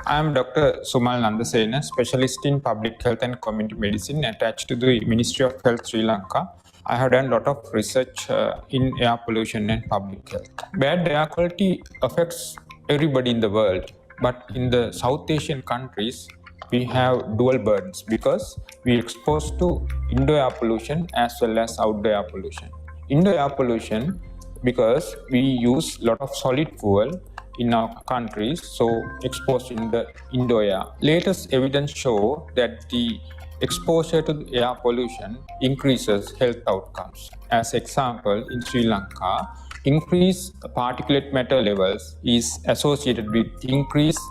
I am Dr. Sumal Nandasena, specialist in public health and community medicine attached to the Ministry of Health Sri Lanka. I have done a lot of research in air pollution and public health. Bad air quality affects everybody in the world, but in the South Asian countries, we have dual burdens because we are exposed to indoor air pollution as well as outdoor air pollution. Indoor air pollution because we use a lot of solid fuel in our countries, so exposed in the indoor air. Latest evidence show that the exposure to air pollution increases health outcomes. As example, in Sri Lanka, increased particulate matter levels is associated with increased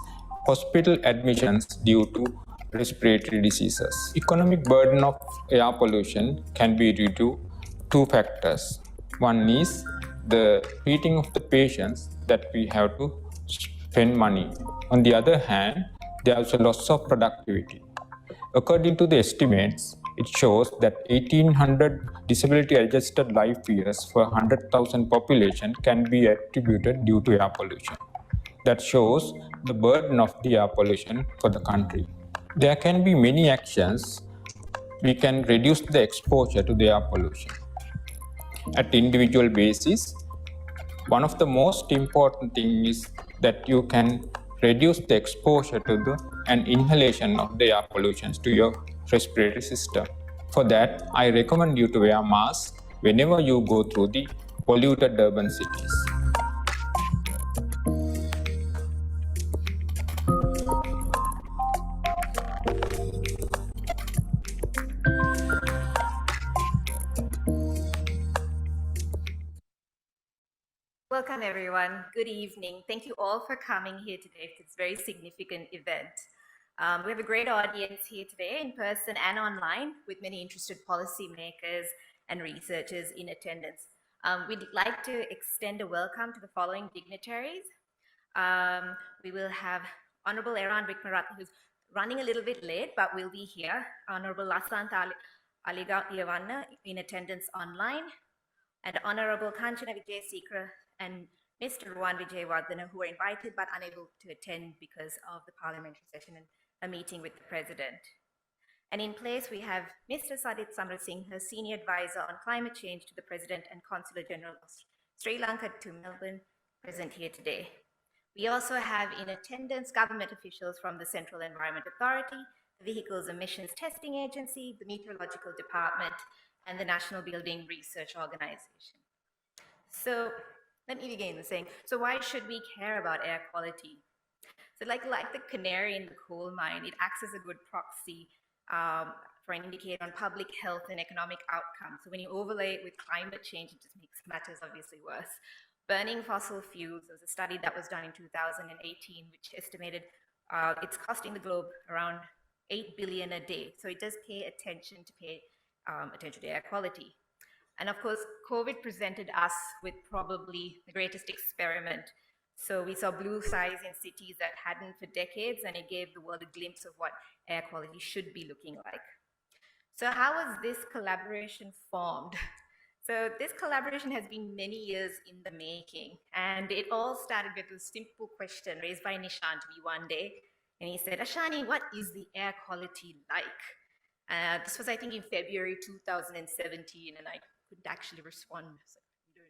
hospital admissions due to respiratory diseases. Economic burden of air pollution can be due to two factors. One is the treating of the patients that we have to spend money. On the other hand, there is a loss of productivity. According to the estimates, it shows that 1800 disability adjusted life years for 100,000 population can be attributed due to air pollution. That shows the burden of the air pollution for the country. There can be many actions we can reduce the exposure to the air pollution. At individual basis, one of the most important things is that you can reduce the exposure to the and inhalation of the air pollutions to your respiratory system. For that, I recommend you to wear masks whenever you go through the polluted urban cities. Welcome everyone. Good evening. Thank you all for coming here today for this very significant event. We have a great audience here today in person and online with many interested policymakers and researchers in attendance. We'd like to extend a welcome to the following dignitaries. We will have Honorable Eran Wickramaratne, who's running a little bit late, but will be here. Honorable Lasantha Aligayawanna in attendance online, and Honorable Kanchana Wijesekara and Mr. Ruwan Wijewardena, who were invited but unable to attend because of the parliamentary session and a meeting with the President. And in place, we have Mr. Sadit Samarasinha, Senior Advisor on Climate Change to the President and Consular General of Sri Lanka to Melbourne, present here today. We also have in attendance government officials from the Central Environment Authority, the Vehicles Emissions Testing Agency, the Meteorological Department, and the National Building Research Organization. So let me begin saying, so why should we care about air quality? So like the canary in the coal mine, it acts as a good proxy for an indicator on public health and economic outcomes. So when you overlay it with climate change, it just makes matters obviously worse. Burning fossil fuels, there was a study that was done in 2018, which estimated it's costing the globe around 8 billion a day. So it does pay attention to air quality. And of course, COVID presented us with probably the greatest experiment. So we saw blue skies in cities that hadn't for decades, and it gave the world a glimpse of what air quality should be looking like. So how was this collaboration formed? So this collaboration has been many years in the making, and it all started with a simple question raised by Nishan to me one day. And he said, Ashani, what is the air quality like? This was, I think, in February 2017, and I couldn't actually respond. So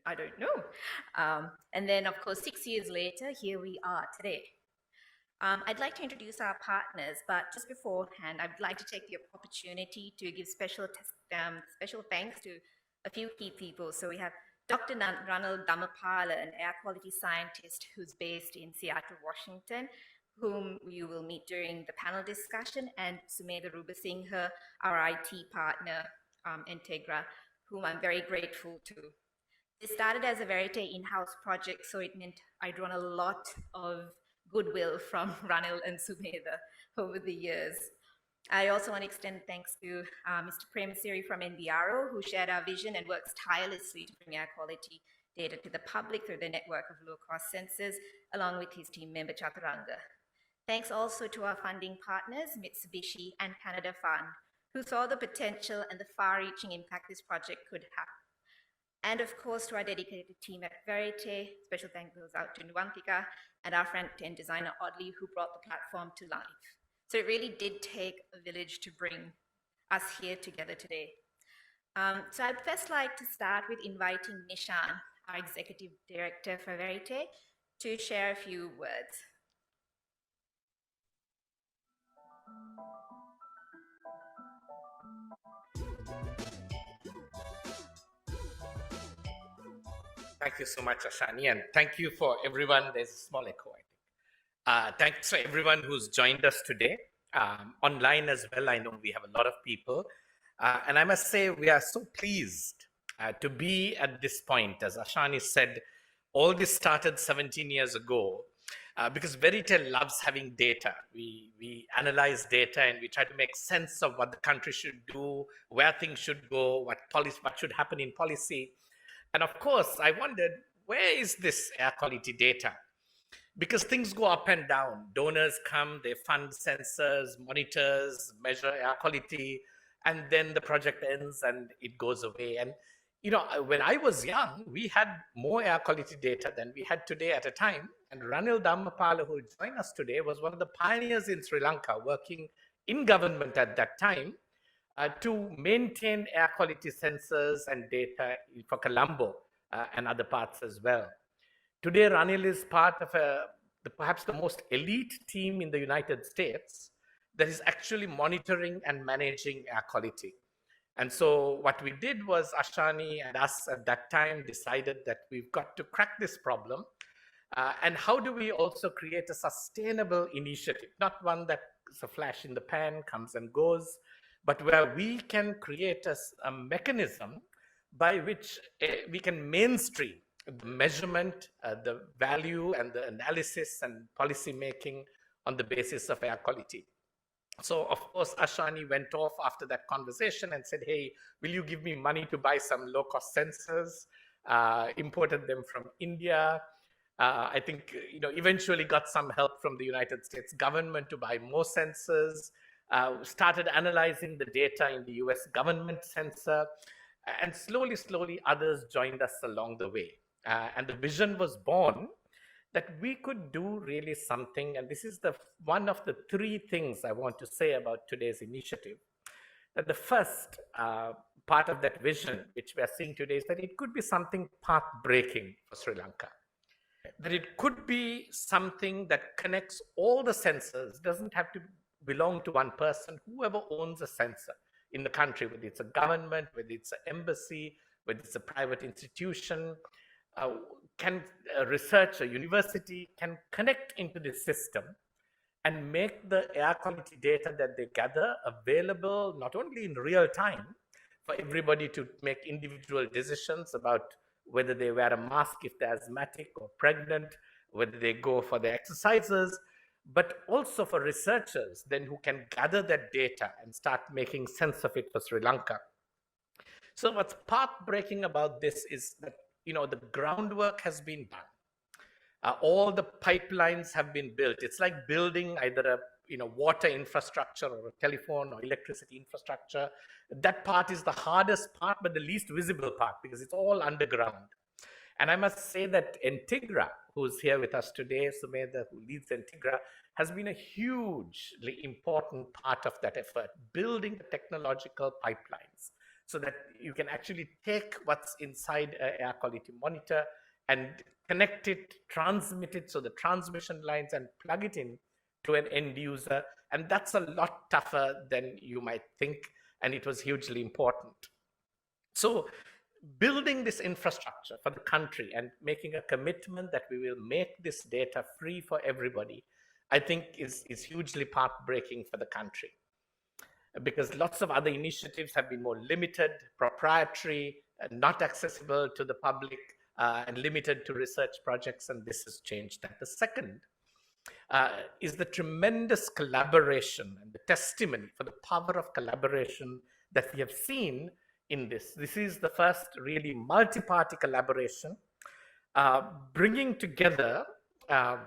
I don't know. And then, of course, 6 years later, here we are today. I'd like to introduce our partners, but just beforehand, I'd like to take the opportunity to give special thanks to a few key people. So we have Dr. Ranil Damapala, an air quality scientist who's based in Seattle, Washington, whom you will meet during the panel discussion, and Sumedha Rubasinghe, our IT partner, ENTGRA, whom I'm very grateful to. This started as a Verité in-house project, so it meant I drawn a lot of goodwill from Ranil and Sumedha over the years. I also want to extend thanks to Mr. Premasiri from NBRO, who shared our vision and works tirelessly to bring air quality data to the public through the network of low-cost sensors, along with his team member Chaturanga. Thanks also to our funding partners, Mitsubishi and Canada Fund, who saw the potential and the far-reaching impact this project could have. And of course, to our dedicated team at Verité, special thanks goes out to Nuwantika and our front-end designer, Audley, who brought the platform to life. So it really did take a village to bring us here together today. So I'd first like to start with inviting Nishan, our Executive Director for Verité, to share a few words. Thank you so much, Ashani, and thank you for everyone. There's a small echo, I think. Thanks for everyone who's joined us today. Online as well, I know we have a lot of people. And I must say, we are so pleased to be at this point. As Ashani said, all this started 17 years ago because Verité loves having data. We analyze data and we try to make sense of what the country should do, where things should go, what should happen in policy. And of course, I wondered, where is this air quality data? Because things go up and down. Donors come, they fund sensors, monitors, measure air quality, and then the project ends and it goes away. And you know, when I was young, we had more air quality data than we had today at a time. And Ranil Dhammapala, who joined us today, was one of the pioneers in Sri Lanka, working in government at that time to maintain air quality sensors and data for Colombo and other parts as well. Today, Ranil is part of perhaps the most elite team in the United States that is actually monitoring and managing air quality. And so what we did was Ashani and us at that time decided that we've got to crack this problem. And how do we also create a sustainable initiative, not one that's a flash in the pan, comes and goes, but where we can create a mechanism by which we can mainstream the measurement, the value and the analysis and policy making on the basis of air quality. So of course, Ashani went off after that conversation and said, hey, will you give me money to buy some low-cost sensors? Imported them from India. I think, you know, eventually got some help from the United States government to buy more sensors, started analyzing the data in the US government sensor, and slowly others joined us along the way. And the vision was born that we could do really something. And this is one of the three things I want to say about today's initiative. That the first part of that vision, which we are seeing today, is that it could be something path-breaking for Sri Lanka. That it could be something that connects all the sensors, doesn't have to belong to one person, whoever owns a sensor in the country, whether it's a government, whether it's an embassy, whether it's a private institution, can research, a university can connect into this system and make the air quality data that they gather available not only in real time for everybody to make individual decisions about whether they wear a mask if they're asthmatic or pregnant, whether they go for their exercises, but also for researchers then who can gather that data and start making sense of it for Sri Lanka. So what's path-breaking about this is that, you know, the groundwork has been done. All the pipelines have been built. It's like building either a water infrastructure or a telephone or electricity infrastructure. That part is the hardest part, but the least visible part because it's all underground. And I must say that ENTGRA, who's here with us today, Sumedha, who leads ENTGRA, has been a hugely important part of that effort, building the technological pipelines so that you can actually take what's inside an air quality monitor and connect it, transmit it, so the transmission lines, and plug it in to an end user. And that's a lot tougher than you might think, and it was hugely important. So building this infrastructure for the country and making a commitment that we will make this data free for everybody, I think is hugely path-breaking for the country. Because lots of other initiatives have been more limited, proprietary, not accessible to the public, and limited to research projects, and this has changed that. The second is the tremendous collaboration and the testimony for the power of collaboration that we have seen in this. This is the first really multi-party collaboration, bringing together, I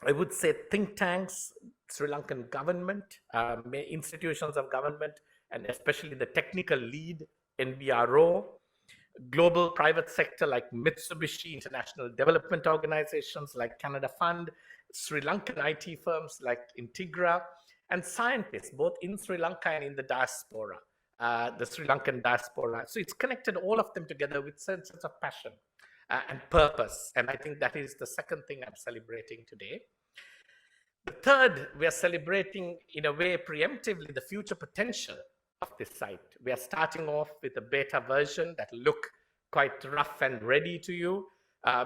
would say, think tanks, Sri Lankan government, institutions of government, and especially the technical lead, NBRO, global private sector like Mitsubishi, international development organizations like Canada Fund, Sri Lankan IT firms like ENTGRA, and scientists both in Sri Lanka and in the diaspora, the Sri Lankan diaspora. So it's connected all of them together with sense of passion and purpose. And I think that is the second thing I'm celebrating today. The third, we are celebrating in a way preemptively the future potential of this site. We are starting off with a beta version that look quite rough and ready to you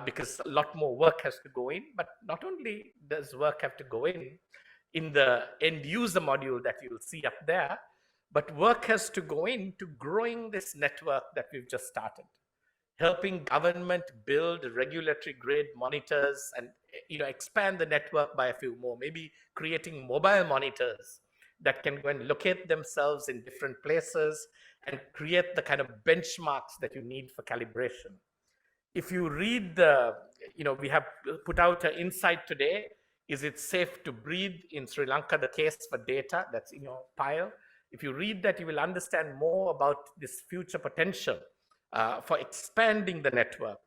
because a lot more work has to go in. But not only does work have to go in the end user module that you'll see up there, but work has to go into growing this network that we've just started, helping government build regulatory grade monitors and expand the network by a few more, maybe creating mobile monitors that can go and locate themselves in different places and create the kind of benchmarks that you need for calibration. If you read we have put out an insight today, is it safe to breathe in Sri Lanka, the case for data that's in your pile. If you read that, you will understand more about this future potential for expanding the network.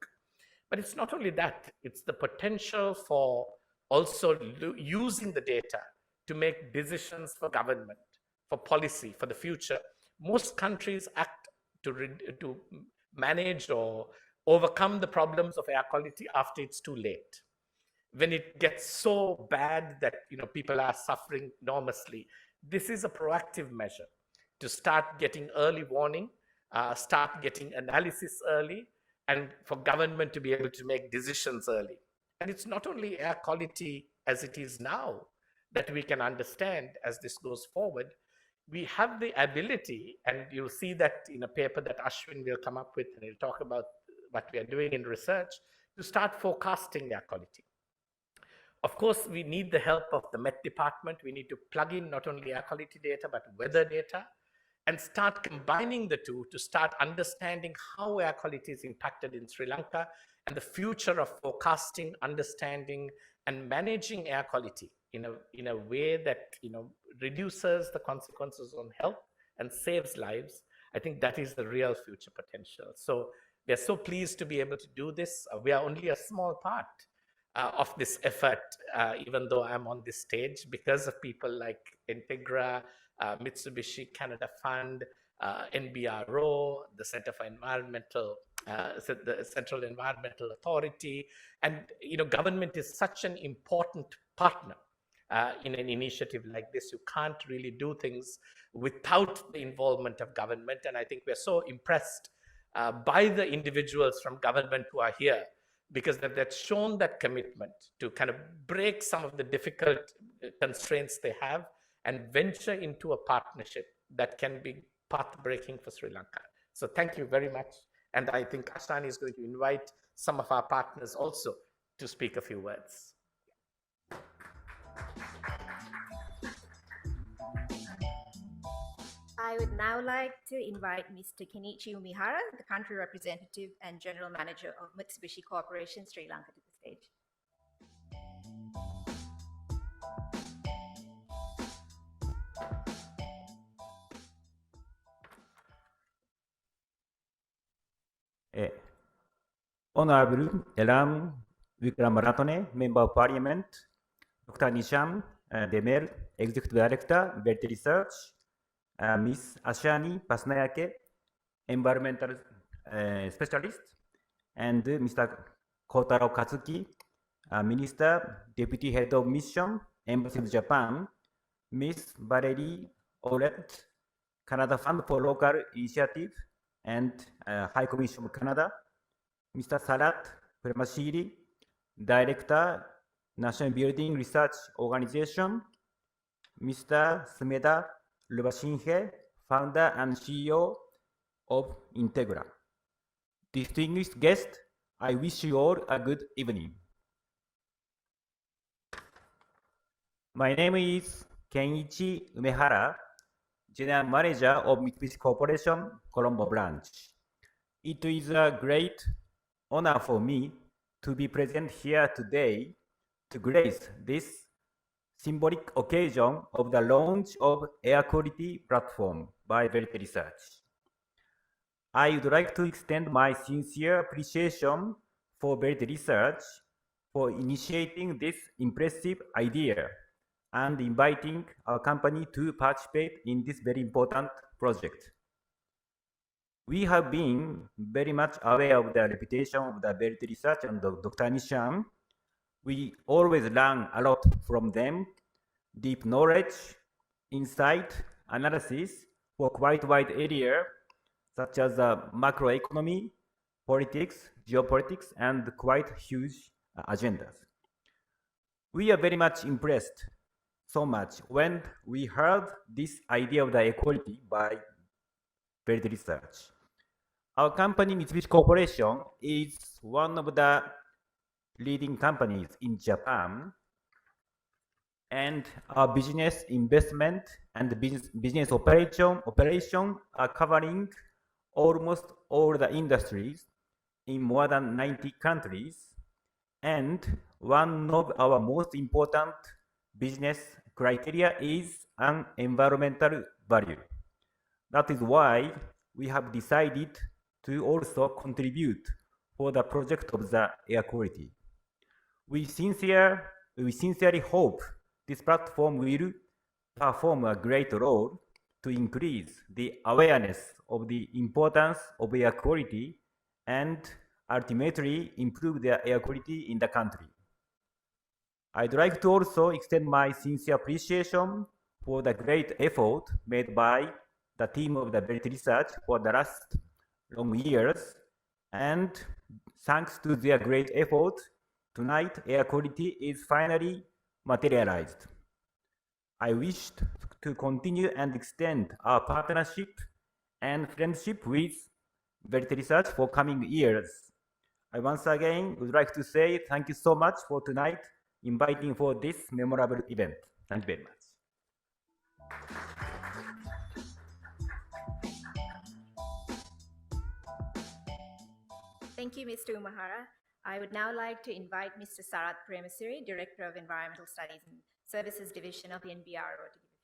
But it's not only that, it's the potential for also using the data to make decisions for government, for policy, for the future. Most countries act to manage or overcome the problems of air quality after it's too late. When it gets so bad that people are suffering enormously, this is a proactive measure to start getting early warning, start getting analysis early, and for government to be able to make decisions early. And it's not only air quality as it is now that we can understand as this goes forward. We have the ability, and you'll see that in a paper that Ashwin will come up with, and he'll talk about what we are doing in research, to start forecasting air quality. Of course, we need the help of the Met Department. We need to plug in not only air quality data, but weather data, and start combining the two to start understanding how air quality is impacted in Sri Lanka and the future of forecasting, understanding, and managing air quality in a way that reduces the consequences on health and saves lives. I think that is the real future potential. So we are so pleased to be able to do this. We are only a small part of this effort, even though I'm on this stage, because of people like ENTGRA, Mitsubishi Canada Fund, NBRO, the Center for Environmental, the Central Environmental Authority, and government is such an important partner in an initiative like this. You can't really do things without the involvement of government, and I think we're so impressed by the individuals from government who are here, because they've shown that commitment to kind of break some of the difficult constraints they have and venture into a partnership that can be path-breaking for Sri Lanka. So thank you very much. And I think Ashani is going to invite some of our partners also to speak a few words. I would now like to invite Mr. Kenichi Umihara, the country representative and general manager of Mitsubishi Corporation, Sri Lanka, to the stage. Honorable Elam Vikramaratne, Member of Parliament, Dr. Nisham Demel, Executive Director, Verité Research, Ms. Ashani Pasnayake, Environmental Specialist, and Mr. Kotaro Katsuki, Minister, Deputy Head of Mission, Embassy of Japan, Ms. Valerie Olet, Canada Fund for Local Initiative, and High Commission of Canada, Mr. Sarat Premashiri, Director, National Building Research Organization, Mr. Sumeda Lubashinhe, Founder and CEO of ENTGRA. Distinguished guests, I wish you all a good evening. My name is Kenichi Umehara, General Manager of Mitsubishi Corporation, Colombo branch. It is a great honor for me to be present here today to grace this symbolic occasion of the launch of Air Quality Platform by Verité Research. I would like to extend my sincere appreciation for Verité Research for initiating this impressive idea and inviting our company to participate in this very important project. We have been very much aware of the reputation of the Verité Research and Dr. Nishan. We always learn a lot from them, deep knowledge, insight, analysis for quite wide area, such as macroeconomy, politics, geopolitics, and quite huge agendas. We are very much impressed so much when we heard this idea of the equality by Verité Research. Our company, Mitsubishi Corporation, is one of the leading companies in Japan, and our business investment and business operation are covering almost all the industries in more than 90 countries. And one of our most important business criteria is an environmental value. That is why we have decided to also contribute for the project of the air quality. We sincerely hope this platform will perform a great role to increase the awareness of the importance of air quality and ultimately improve the air quality in the country. I'd like to also extend my sincere appreciation for the great effort made by the team of the Verité Research for the last long years, and thanks to their great effort, tonight air quality is finally materialized. I wish to continue and extend our partnership and friendship with Verité Research for coming years. I once again would like to say thank you so much for tonight inviting for this memorable event. Thank you very much. Thank you, Mr. Umehara. I would now like to invite Mr. Sarath Premasiri, Director of Environmental Studies and Services Division of the NBRO, to give a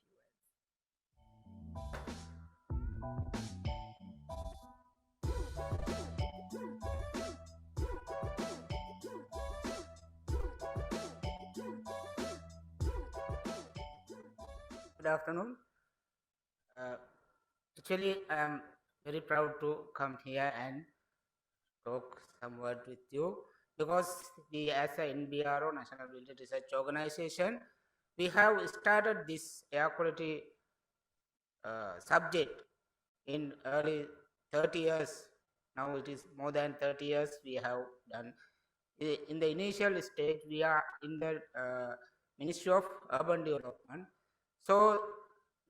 Good afternoon. Actually, I am very proud to come here and talk some word with you, because we, as a NBRO, National Verité Research Organization, we have started this air quality subject in early 30 years. Now it is more than 30 years we have done. In the initial stage, we are in the Ministry of Urban Development. So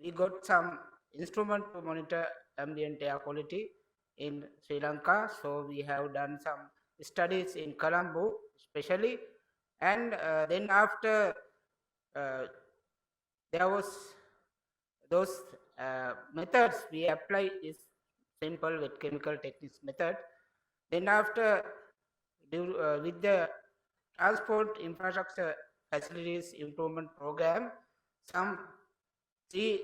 we got some instrument to monitor ambient air quality in Sri Lanka. So we have done some studies in Colombo especially. And then after there was those methods, we apply this simple wet chemical techniques method. Then after with the transport infrastructure facilities improvement program, some one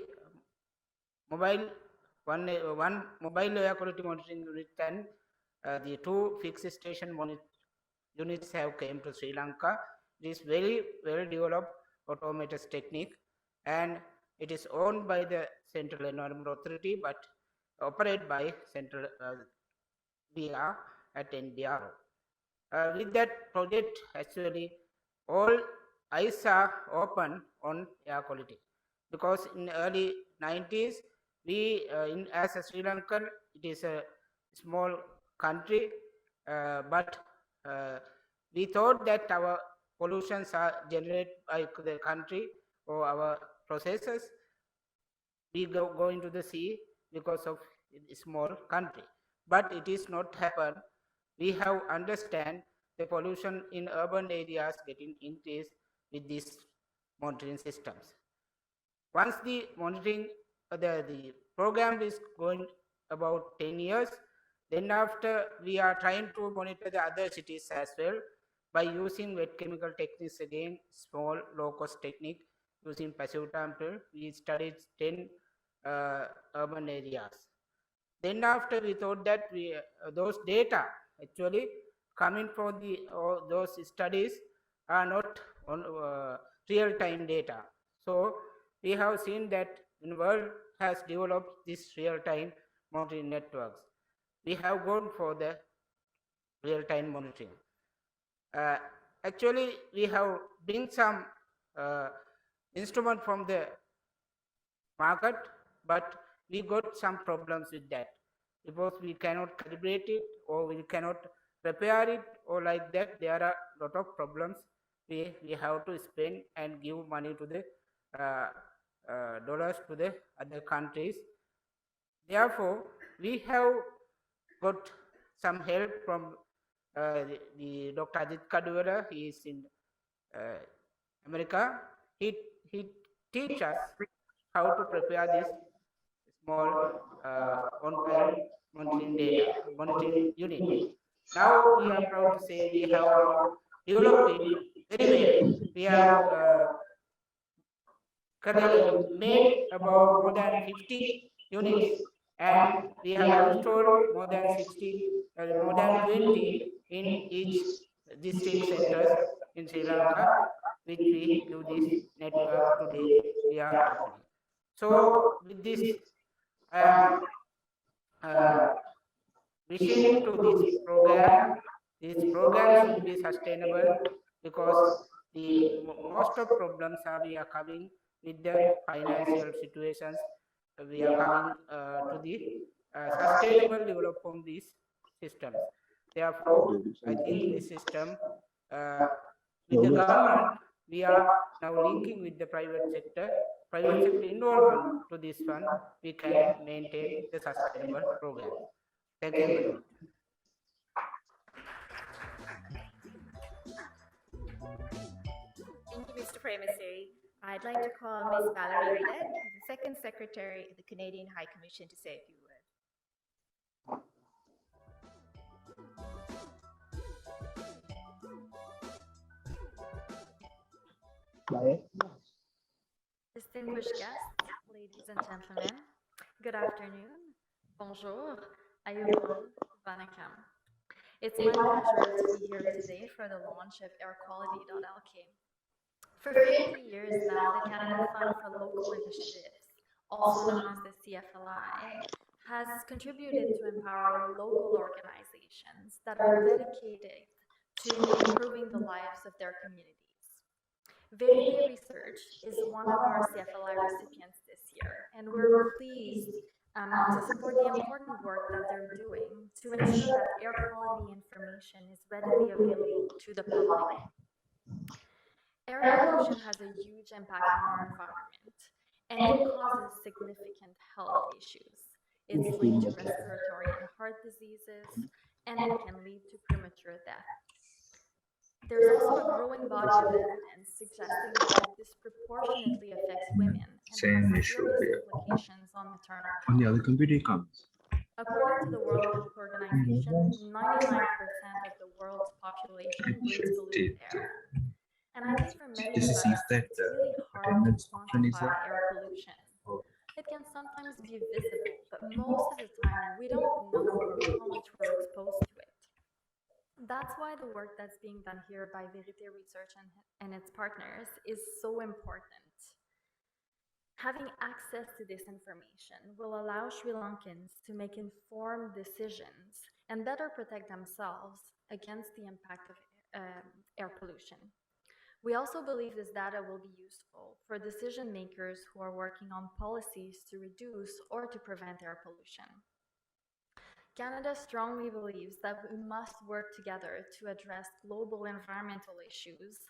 mobile air quality monitoring unit and the two fixed station units have came to Sri Lanka. It is very well developed automated technique, and it is owned by the Central Environment Authority but operated by Central we are at NBRO. With that project, actually, all eyes are open on air quality, because in early 90s, we, as a Sri Lankan, it is a small country, but we thought that our pollutions are generated by the country or our processes. We go into the sea because of a small country, but it is not happen. We have understand the pollution in urban areas getting increased with these monitoring systems. Once the monitoring, the program is going about 10 years, then after we are trying to monitor the other cities as well by using wet chemical techniques again, small low-cost technique using passive sample. We studied 10 urban areas. Then after we thought that those data actually coming from those studies are not on real-time data. So we have seen that in world has developed this real-time monitoring networks. We have gone for the real-time monitoring. Actually, we have bring some instrument from the market, but we got some problems with that because we cannot calibrate it or we cannot repair it or like that. There are a lot of problems. We have to spend and give money to the dollars to the other countries. Therefore, we have got some help from the Dr. Ajit Kadwara. He is in America. He teach us how to prepare this small on-time monitoring unit. Now we are proud to say we have now developed it very well. We have made about more than 50 units, and we have installed more than 20 in each district centers in Sri Lanka, which we give this network today we are offering. So with this, I am wishing to this program. This program should be sustainable because the most of problems we are coming with the financial situations. We are coming to the sustainable development of these systems. Therefore, I think this system with the government, we are now linking with the private sector involvement to this one, we can maintain the sustainable program. Thank you very much. Thank you, Mr. Premisary. I'd like to call Ms. Valerie Vidette, the Second Secretary of the Canadian High Commission, to say a few words. Distinguished guests, ladies and gentlemen, good afternoon. Bonjour, ayumun, vanakkam. It's my pleasure to be here today for the launch of AirQuality.LK. For 50 years now, the Canada Fund for Local Initiatives, also known as the CFLI, has contributed to empowering local organizations that are dedicated to improving the lives of their communities. Verité Research is one of our CFLI recipients this year, and we're pleased to support the important work that they're doing to ensure that air quality information is readily available to the public. Air pollution has a huge impact on our environment, and it causes significant health issues. It's linked to respiratory and heart diseases, and it can lead to premature death. There's also a growing body of evidence suggesting that it disproportionately affects women and has serious implications on maternal health. On the other computer it comes. According to the World Health Organization, 99% of the world's population breathes polluted air. And I think for many of us, it's really hard to quantify air pollution. It can sometimes be visible, but most of the time we don't know how much we're exposed to it. That's why the work that's being done here by Verité Research and its partners is so important. Having access to this information will allow Sri Lankans to make informed decisions and better protect themselves against the impact of air pollution. We also believe this data will be useful for decision makers who are working on policies to reduce or to prevent air pollution. Canada strongly believes that we must work together to address global environmental issues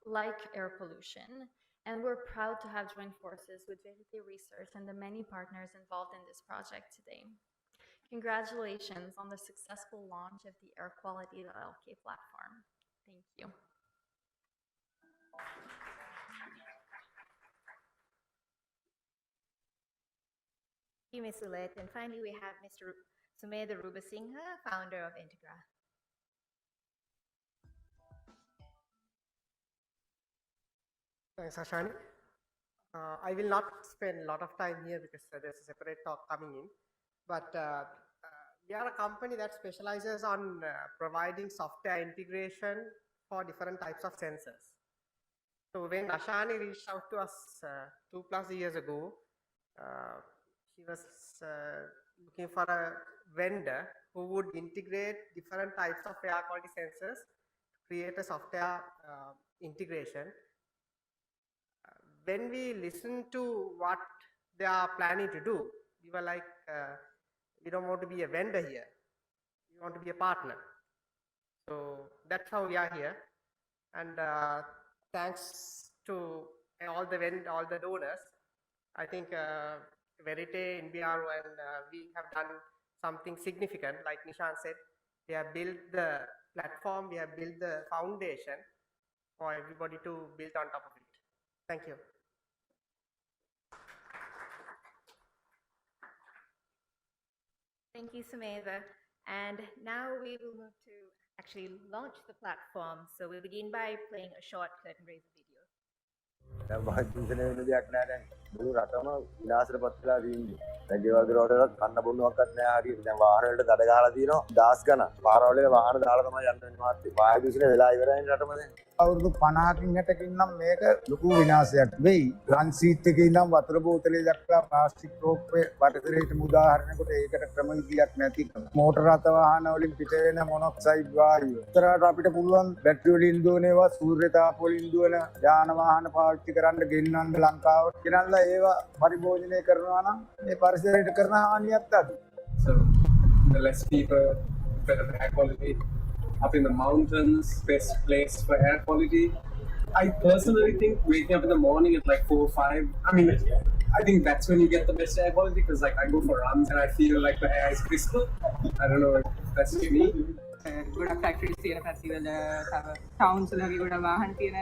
like air pollution, and we're proud to have joined forces with Verité Research and the many partners involved in this project today. Congratulations on the successful launch of the AirQuality.LK platform. Thank you. Thank you, Ms. Ulette. And finally, we have Mr. Sumedha Rubasinghe, founder of ENTGRA. Thanks, Ashani. I will not spend a lot of time here because there's a separate talk coming in. but we are a company that specializes on providing software integration for different types of sensors. So when Ashani reached out to us 2+ years ago, she was looking for a vendor who would integrate different types of air quality sensors to create a software integration. When we listened to what they are planning to do, we were like, we don't want to be a vendor here. We want to be a partner. So that's how we are here. And thanks to all the donors, I think Verité, NBRO, and we have done something significant. Like Nishan said, we have built the platform, we have built the foundation for everybody to build on top of it. Thank you. Thank you, Sumedha. And now we will move to actually launch the platform. So we'll begin by playing a short curtain raiser video. දැන් වාචින්තන වෙන දෙයක් නෑ දැන් මුළු රටම විනාශයට පත් වෙලා තියෙන්නේ. දැන් ගෙවල් දොරවලට කන්න බොන්නවක්වත් නෑ හරියට. දැන් වාහන වලට දඩ ගහලා තියෙනවා 10 ගණන්. පාරවල් වල වාහන දාලා තමයි යන්න වෙන්නේ මාත්. වායු දූෂණය වෙලා ඉවරයිනේ රටම දැන්. අවුරුදු 50කින් 60කින් නම් මේක ලොකු විනාශයක් වෙයි. රන් සීට් එකේ ඉඳන් වතුර බෝතලේ දක්වා ප්ලාස්ටික් රෝප්පේ වටකරේට උදාහරණයකට ඒකට ක්‍රම විදියක් නැති. මෝටර රථ වාහන වලින් පිට වෙන මොනොක්සයිඩ් වායුව. උත්තරාට අපිට පුළුවන් බැටරි වලින් දුවනේවා සූර්ය තාප වලින් දුවන යාන වාහන පාවිච්චි කරන්න ගෙන්නන්න ලංකාවට ගෙනල්ලා ඒවා පරිභෝජනය කරනවා නම් මේ පරිසරයට කරන හානියත් අඩුයි. So the less people, better air quality. Up in the mountains, best place for air quality. I personally think waking up in the morning at like 4 or 5. I mean, I think that's when you get the best air quality because like I go for runs and I feel like the air is crystal. I don't know if that's me. ගොඩක් factories තියෙන පැතිවල තව ටවුන්ස් වල වගේ ගොඩක් වාහන තියෙන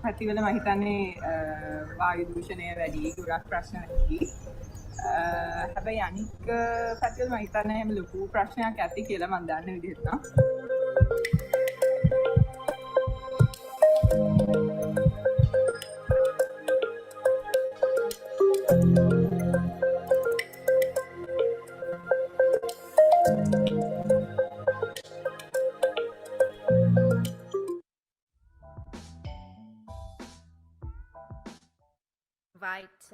පැතිවල මම හිතන්නේ වායු දූෂණය වැඩි ගොඩක් ප්‍රශ්න වැඩි. හැබැයි අනික පැතිවල මම හිතන්නේ එහෙම ලොකු ප්‍රශ්නයක් ඇති කියලා මම දන්න විදිහට නම්. Invite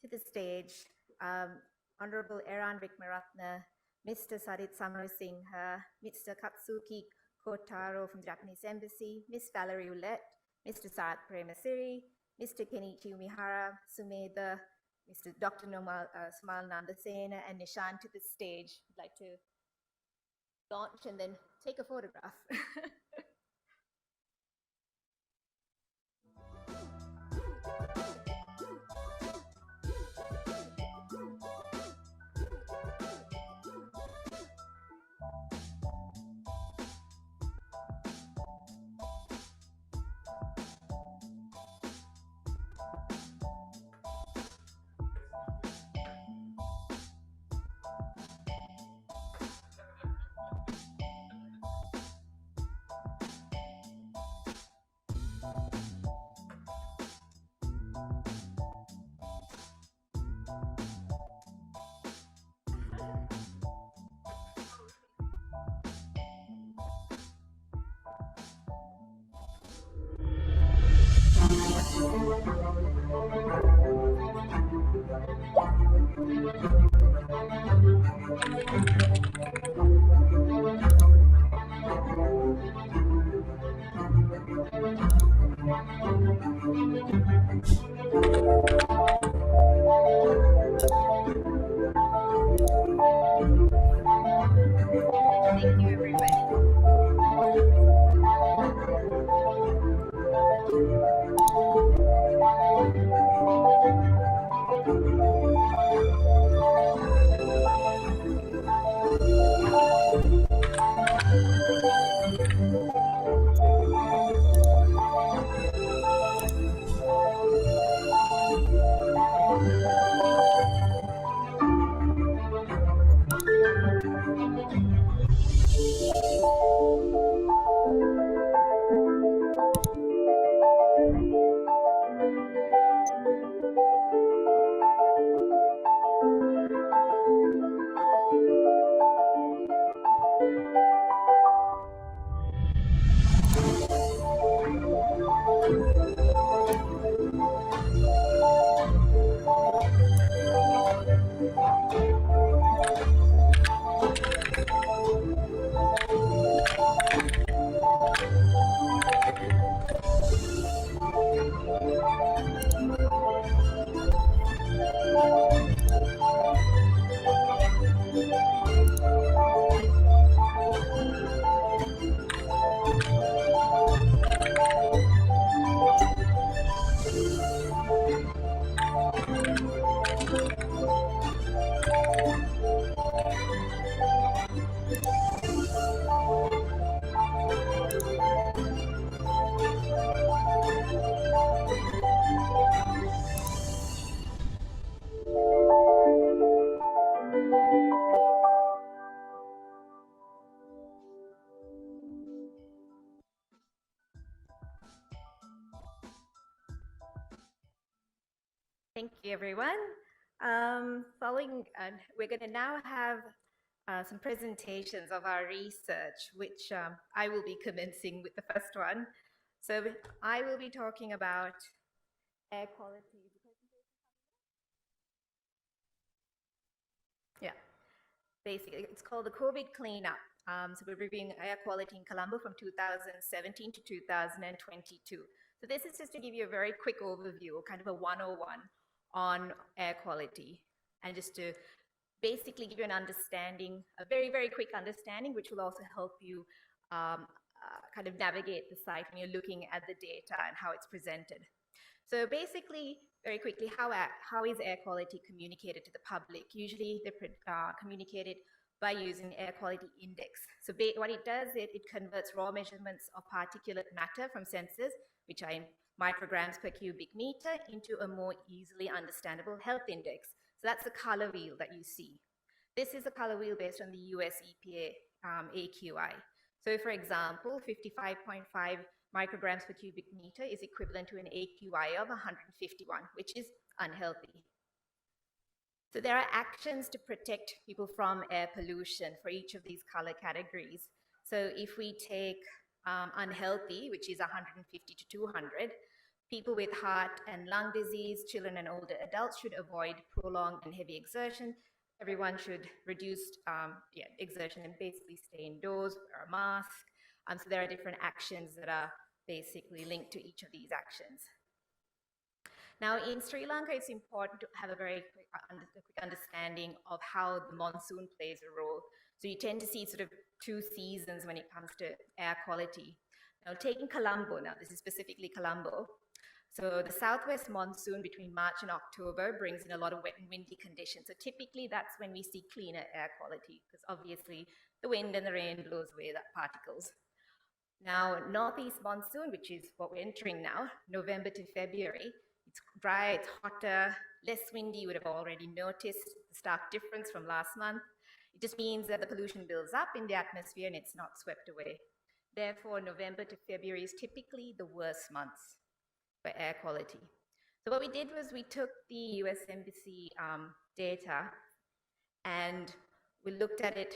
to the stage Honorable Eran Wickramaratne, Mr. Sadit Samarasinghe, Mr. Katsuki Kotaro from the Japanese Embassy, Miss Valerie Ouellette, Mr. Saat Premasiri, Mr. Kenichi Umihara, Sumedha, Mr. Dr. Sumal Nandasena, and Nishan to the stage. I'd like to launch and then take a photograph. Thank you, everybody. you, everyone. We're going to now have some presentations of our research, which I will be commencing with the first one. So I will be talking about air quality. Yeah, basically, it's called the COVID cleanup. So we're reviewing air quality in Colombo from 2017 to 2022. So this is just to give you a very quick overview, kind of a 101 on air quality, and just to basically give you an understanding, a very, very quick understanding, which will also help you kind of navigate the site when you're looking at the data and how it's presented. So basically, very quickly, how is air quality communicated to the public? Usually they're communicated by using air quality index. So what it does, it converts raw measurements of particulate matter from sensors, which are in micrograms per cubic meter, into a more easily understandable health index. So that's the color wheel that you see. This is a color wheel based on the US EPA AQI. So for example, 55.5 micrograms per cubic meter is equivalent to an AQI of 151, which is unhealthy. So there are actions to protect people from air pollution for each of these color categories. So if we take unhealthy, which is 150 to 200, people with heart and lung disease, children and older adults should avoid prolonged and heavy exertion. Everyone should reduce exertion and basically stay indoors, wear a mask. So there are different actions that are basically linked to each of these actions. Now in Sri Lanka, it's important to have a very quick understanding of how the monsoon plays a role. So you tend to see sort of two seasons when it comes to air quality. Now taking Colombo, now this is specifically Colombo. So the southwest monsoon between March and October brings in a lot of wet and windy conditions. So typically that's when we see cleaner air quality, because obviously the wind and the rain blows away that particles. Now northeast monsoon, which is what we're entering now, November to February, it's dry, it's hotter, less windy. You would have already noticed the stark difference from last month. It just means that the pollution builds up in the atmosphere and it's not swept away. Therefore, November to February is typically the worst months for air quality. So what we did was we took the US Embassy data and we looked at it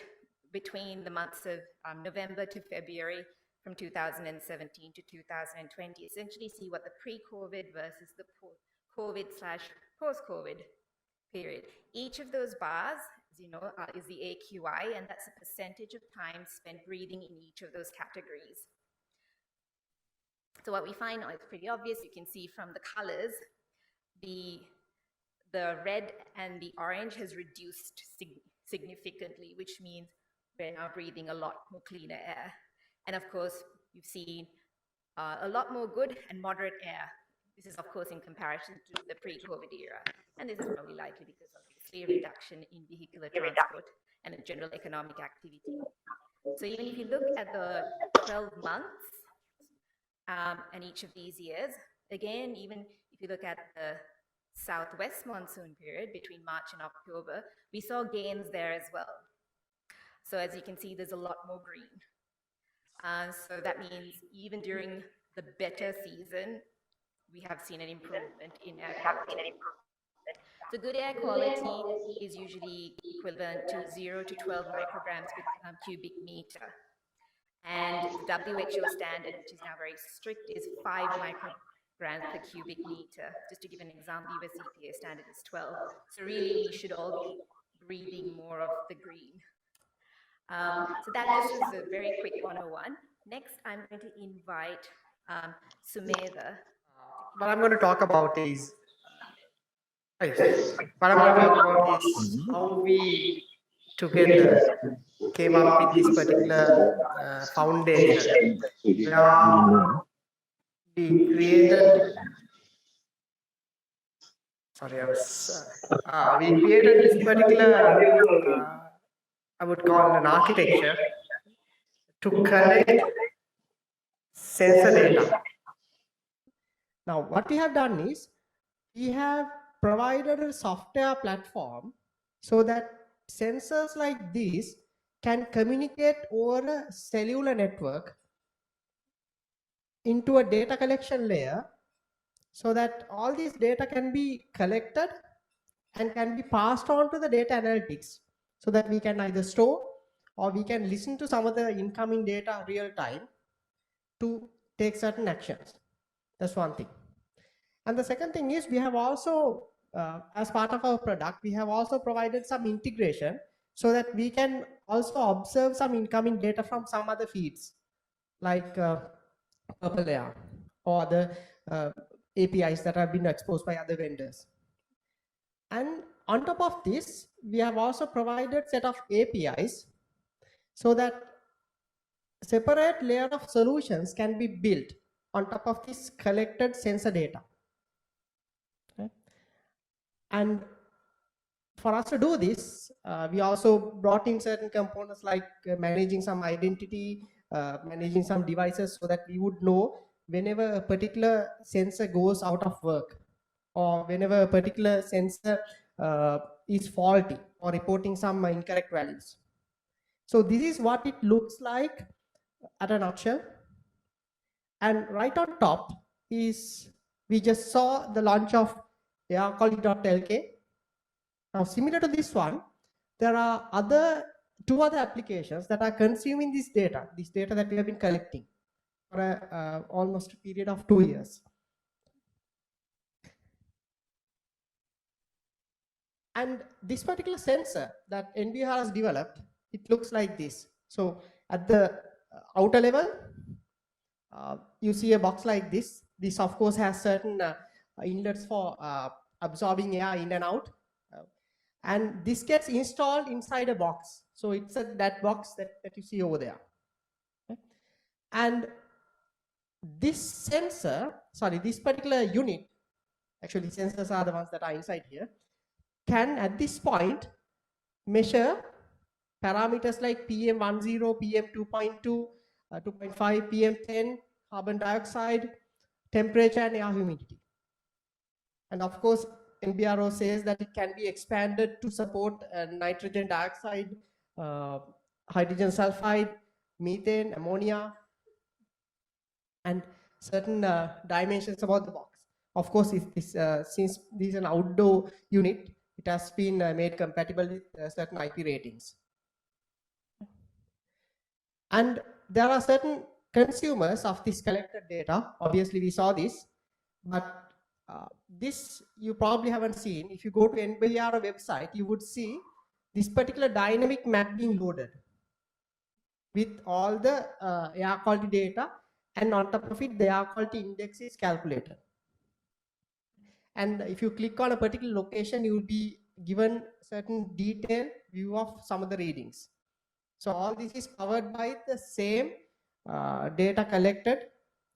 between the months of November to February from 2017 to 2020, essentially see what the pre-COVID versus the post-COVID period. Each of those bars, as you know, is the AQI, and that's a percentage of time spent breathing in each of those categories. So what we find now is pretty obvious. You can see from the colors, the red and the orange has reduced significantly, which means we're now breathing a lot more cleaner air. And of course, you've seen a lot more good and moderate air. This is, of course, in comparison to the pre-COVID era. And this is probably likely because obviously a reduction in vehicular transport and a general economic activity. So even if you look at the 12 months and each of these years, again, even if you look at the southwest monsoon period between March and October, we saw gains there as well. So as you can see, there's a lot more green. So that means even during the better season, we have seen an improvement in air quality. So good air quality is usually equivalent to 0 to 12 micrograms per cubic meter. And the WHO standard, which is now very strict, is 5 micrograms per cubic meter. Just to give an example, US EPA standard is 12. So really, we should all be breathing more of the green. So that just was a very quick 101. Next, I'm going to invite Sumedha. What I'm going to talk about is how we together came up with this particular foundation. We created. We created this particular. I would call an architecture to connect sensor data. Now, what we have done is we have provided a software platform so that sensors like this can communicate over a cellular network into a data collection layer so that all this data can be collected and can be passed on to the data analytics so that we can either store or we can listen to some of the incoming data real time to take certain actions. That's one thing. And the second thing is we have also, as part of our product, we have also provided some integration so that we can also observe some incoming data from some other feeds like Purple Air or other APIs that have been exposed by other vendors. And on top of this, we have also provided set of APIs so that separate layer of solutions can be built on top of this collected sensor data. Okay. And for us to do this, we also brought in certain components like managing some identity, managing some devices so that we would know whenever a particular sensor goes out of work or whenever a particular sensor is faulty or reporting some incorrect values. So this is what it looks like at a nutshell. And right on top is, we just saw the launch of AirQuality.LK. Now, similar to this one, there are two other applications that are consuming this data that we have been collecting for almost a period of 2 years. And this particular sensor that NBRO has developed, it looks like this. So at the outer level, you see a box like this. This of course has certain inlets for absorbing air in and out. And this gets installed inside a box. So it's that box that you see over there. Okay. And this sensor, this particular unit, actually sensors are the ones that are inside here, can at this point measure parameters like PM10, PM2.2, 2.5, PM10, carbon dioxide, temperature, and air humidity. And of course, NBRO says that it can be expanded to support nitrogen dioxide, hydrogen sulfide, methane, ammonia, and certain dimensions about the box. Of course, since this is an outdoor unit, it has been made compatible with certain IP ratings. And there are certain consumers of this collected data. Obviously, we saw this, but this you probably haven't seen. If you go to NBRO website, you would see this particular dynamic map being loaded with all the air quality data, and on top of it, the air quality index is calculated. And if you click on a particular location, you will be given certain detailed view of some of the readings. So all this is covered by the same data collected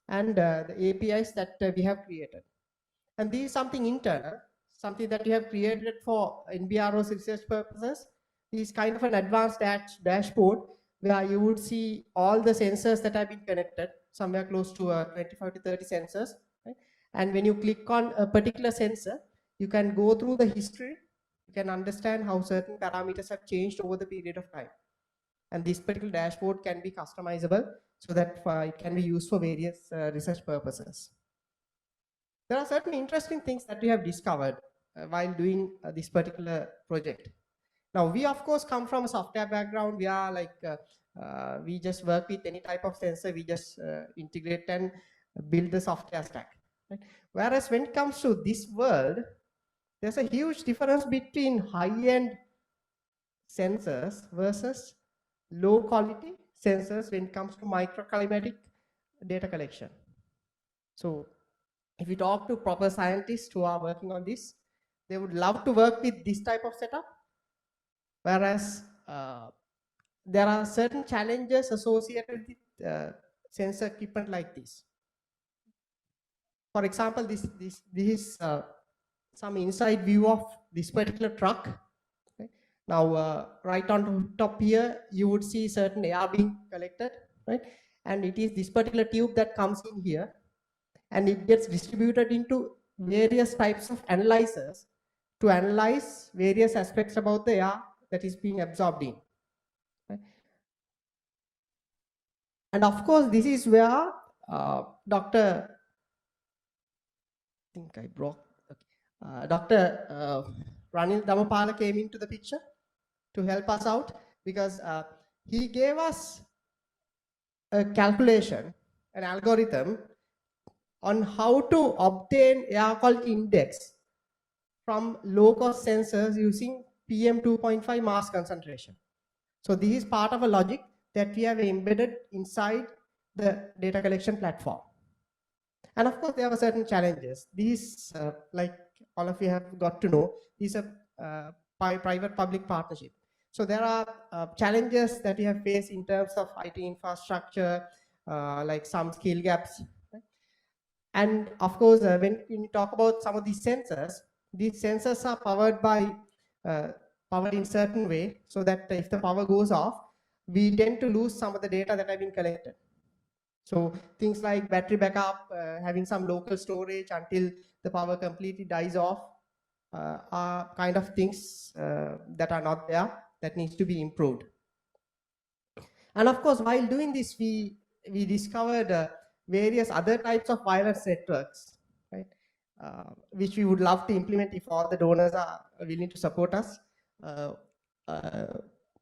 and the APIs that we have created. And this is something internal, something that we have created for NBRO's research purposes. This is kind of an advanced dashboard where you would see all the sensors that have been connected, somewhere close to 25 to 30 sensors. Right? And when you click on a particular sensor, you can go through the history. You can understand how certain parameters have changed over the period of time. And this particular dashboard can be customizable so that it can be used for various research purposes. There are certain interesting things that we have discovered while doing this particular project. Now, we of course come from a software background. We are like, we just work with any type of sensor. We just integrate and build the software stack. Right? Whereas when it comes to this world, there's a huge difference between high-end sensors versus low quality sensors when it comes to microclimatic data collection. So if you talk to proper scientists who are working on this, they would love to work with this type of setup. Whereas there are certain challenges associated with sensor equipment like this. For example, this is some inside view of this particular truck. Okay. Now, right on top here, you would see certain air being collected, right? And it is this particular tube that comes in here, and it gets distributed into various types of analyzers to analyze various aspects about the air that is being absorbed in. Right? And of course, this is where Dr. Ranil Damapala came into the picture to help us out, because he gave us a calculation, an algorithm on how to obtain air quality index from low-cost sensors using PM 2.5 mass concentration. So this is part of a logic that we have embedded inside the data collection platform. And of course, there were certain challenges. These, like all of you have got to know, these are private-public partnership. So there are challenges that we have faced in terms of IT infrastructure, like some skill gaps. Right? And of course, when you talk about some of these sensors are powered by powered in certain way, so that if the power goes off, we tend to lose some of the data that have been collected. So things like battery backup, having some local storage until the power completely dies off, are kind of things that are not there, that needs to be improved. And of course, while doing this, we discovered various other types of wireless networks, right? Which we would love to implement if all the donors are willing to support us. The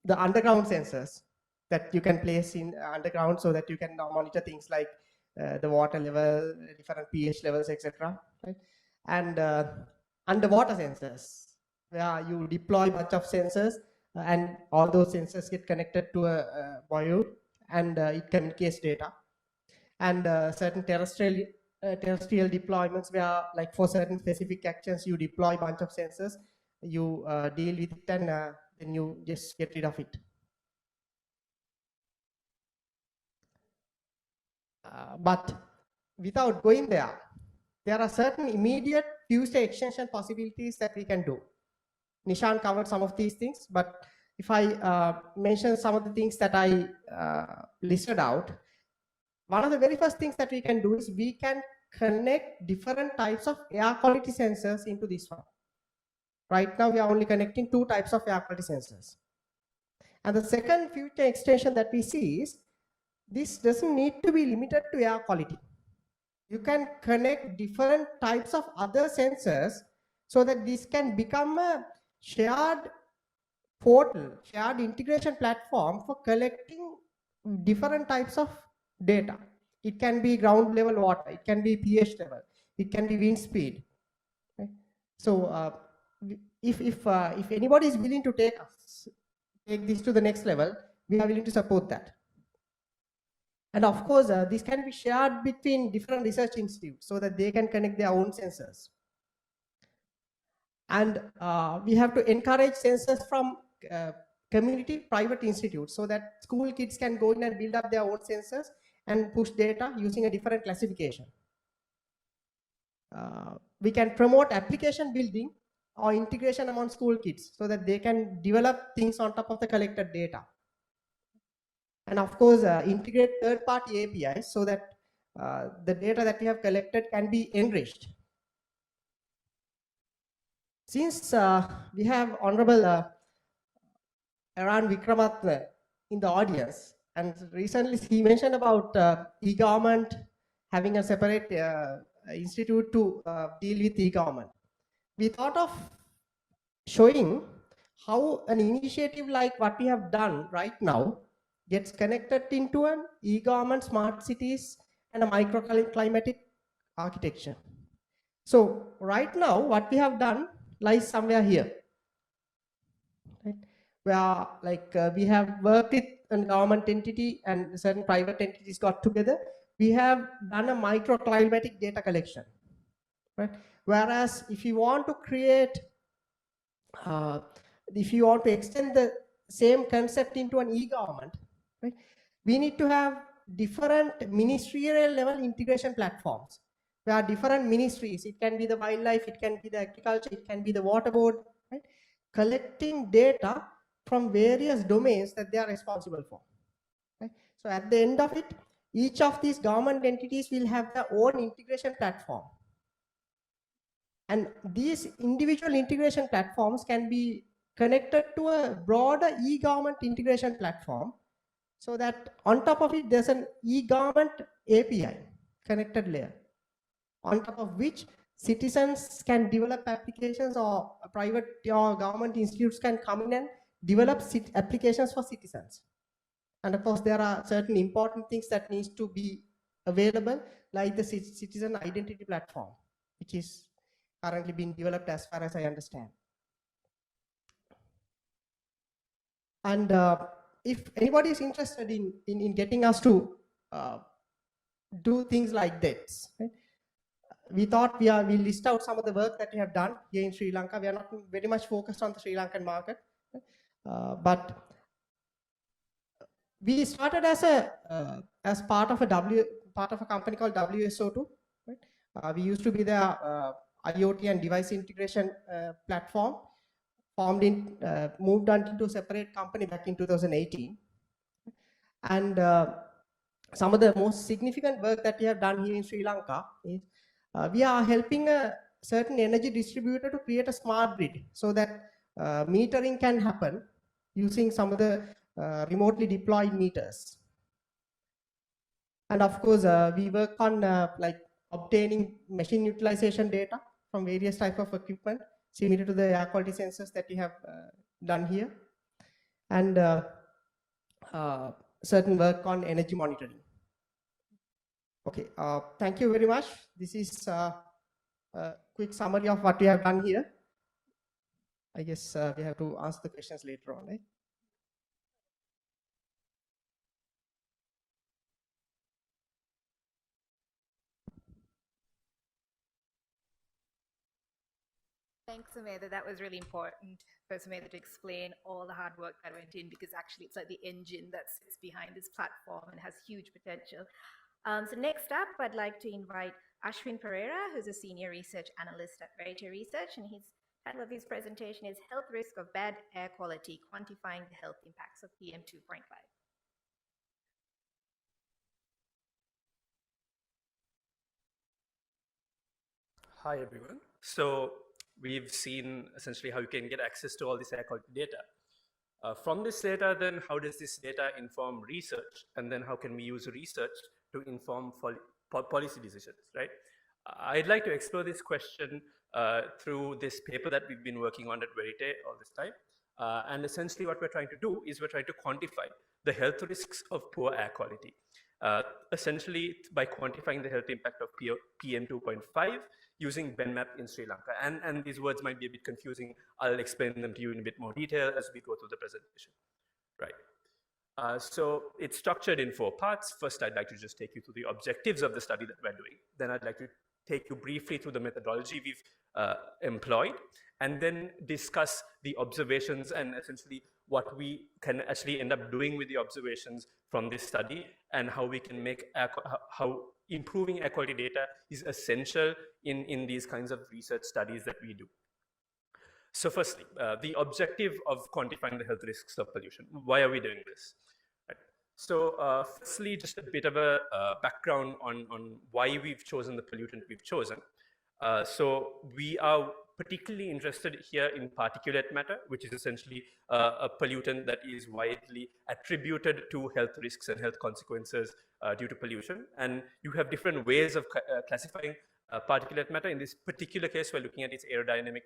underground sensors that you can place in underground, so that you can now monitor things like the water level, different pH levels, etc. Right? And underwater sensors, where you deploy a bunch of sensors, and all those sensors get connected to a buoy, and it communicates data. And certain terrestrial deployments, where like for certain specific actions you deploy a bunch of sensors, you deal with it, and then you just get rid of it. But without going there, there are certain immediate future extension possibilities that we can do. Nishan covered some of these things, but if I mention some of the things that I listed out, one of the very first things that we can do is we can connect different types of air quality sensors into this one. Right now, we are only connecting 2 types of air quality sensors. And the second future extension that we see is, this doesn't need to be limited to air quality. You can connect different types of other sensors, so that this can become a shared portal, shared integration platform for collecting different types of data. It can be ground level water, it can be pH level, it can be wind speed. Okay? So if anybody is willing to take this to the next level, we are willing to support that. And of course, this can be shared between different research institutes, so that they can connect their own sensors. And we have to encourage sensors from community private institutes, so that school kids can go in and build up their own sensors and push data using a different classification. We can promote application building or integration among school kids, so that they can develop things on top of the collected data. And of course, integrate third-party APIs, so that the data that we have collected can be enriched. Since we have Honorable Aran Vikramatne in the audience, and recently he mentioned about e-government having a separate institute to deal with e-government. We thought of showing how an initiative like what we have done right now gets connected into an e-government, smart cities, and a microclimatic architecture. So right now, what we have done lies somewhere here, right? Where like we have worked with a government entity and certain private entities got together. We have done a microclimatic data collection, right? Whereas if you want to create, if you want to extend the same concept into an e-government, right, we need to have different ministerial level integration platforms, where different ministries, it can be the wildlife, it can be the agriculture, it can be the water board, right, collecting data from various domains that they are responsible for. Right? So at the end of it, each of these government entities will have their own integration platform. And these individual integration platforms can be connected to a broader e-government integration platform, so that on top of it, there's an e-government API connected layer, on top of which citizens can develop applications, or private or government institutes can come in and develop applications for citizens. And of course, there are certain important things that needs to be available, like the citizen identity platform, which is currently being developed as far as I understand. And if anybody is interested in getting us to do things like this, right? We thought we'll list out some of the work that we have done here in Sri Lanka. We are not very much focused on the Sri Lankan market, but we started as part of a company called WSO2. Right? We used to be the IoT and device integration platform, moved on into a separate company back in 2018. And some of the most significant work that we have done here in Sri Lanka is we are helping a certain energy distributor to create a smart grid so that metering can happen using some of the remotely deployed meters. And of course, we work on like obtaining machine utilization data from various types of equipment, similar to the air quality sensors that we have done here, and certain work on energy monitoring. Okay, thank you very much. This is a quick summary of what we have done here. I guess we have to answer the questions later on, right? Thanks, Sumedha. That was really important for Sumedha to explain all the hard work that went in, because actually it's like the engine that sits behind this platform and has huge potential. So next up, I'd like to invite Ashwin Pereira, who's a senior research analyst at Verité Research, and his title of his presentation is Health Risk of Bad Air Quality, Quantifying the Health Impacts of PM 2.5. Hi, everyone. So we've seen essentially how you can get access to all this air quality data. From this data, then how does this data inform research? And then how can we use research to inform policy decisions, right? I'd like to explore this question through this paper that we've been working on at Verité all this time. And essentially what we're trying to do is we're trying to quantify the health risks of poor air quality. Essentially by quantifying the health impact of PM 2.5 using BenMap in Sri Lanka. And these words might be a bit confusing. I'll explain them to you in a bit more detail as we go through the presentation. Right. So it's structured in 4 parts. First, I'd like to just take you through the objectives of the study that we're doing. Then I'd like to take you briefly through the methodology we've employed, and then discuss the observations and essentially what we can actually end up doing with the observations from this study, and how we can make how improving air quality data is essential in these kinds of research studies that we do. So firstly, the objective of quantifying the health risks of pollution. Why are we doing this? Right. So firstly, just a bit of a background on why we've chosen the pollutant we've chosen. So we are particularly interested here in particulate matter, which is essentially a pollutant that is widely attributed to health risks and health consequences due to pollution. And you have different ways of classifying particulate matter. In this particular case, we're looking at its aerodynamic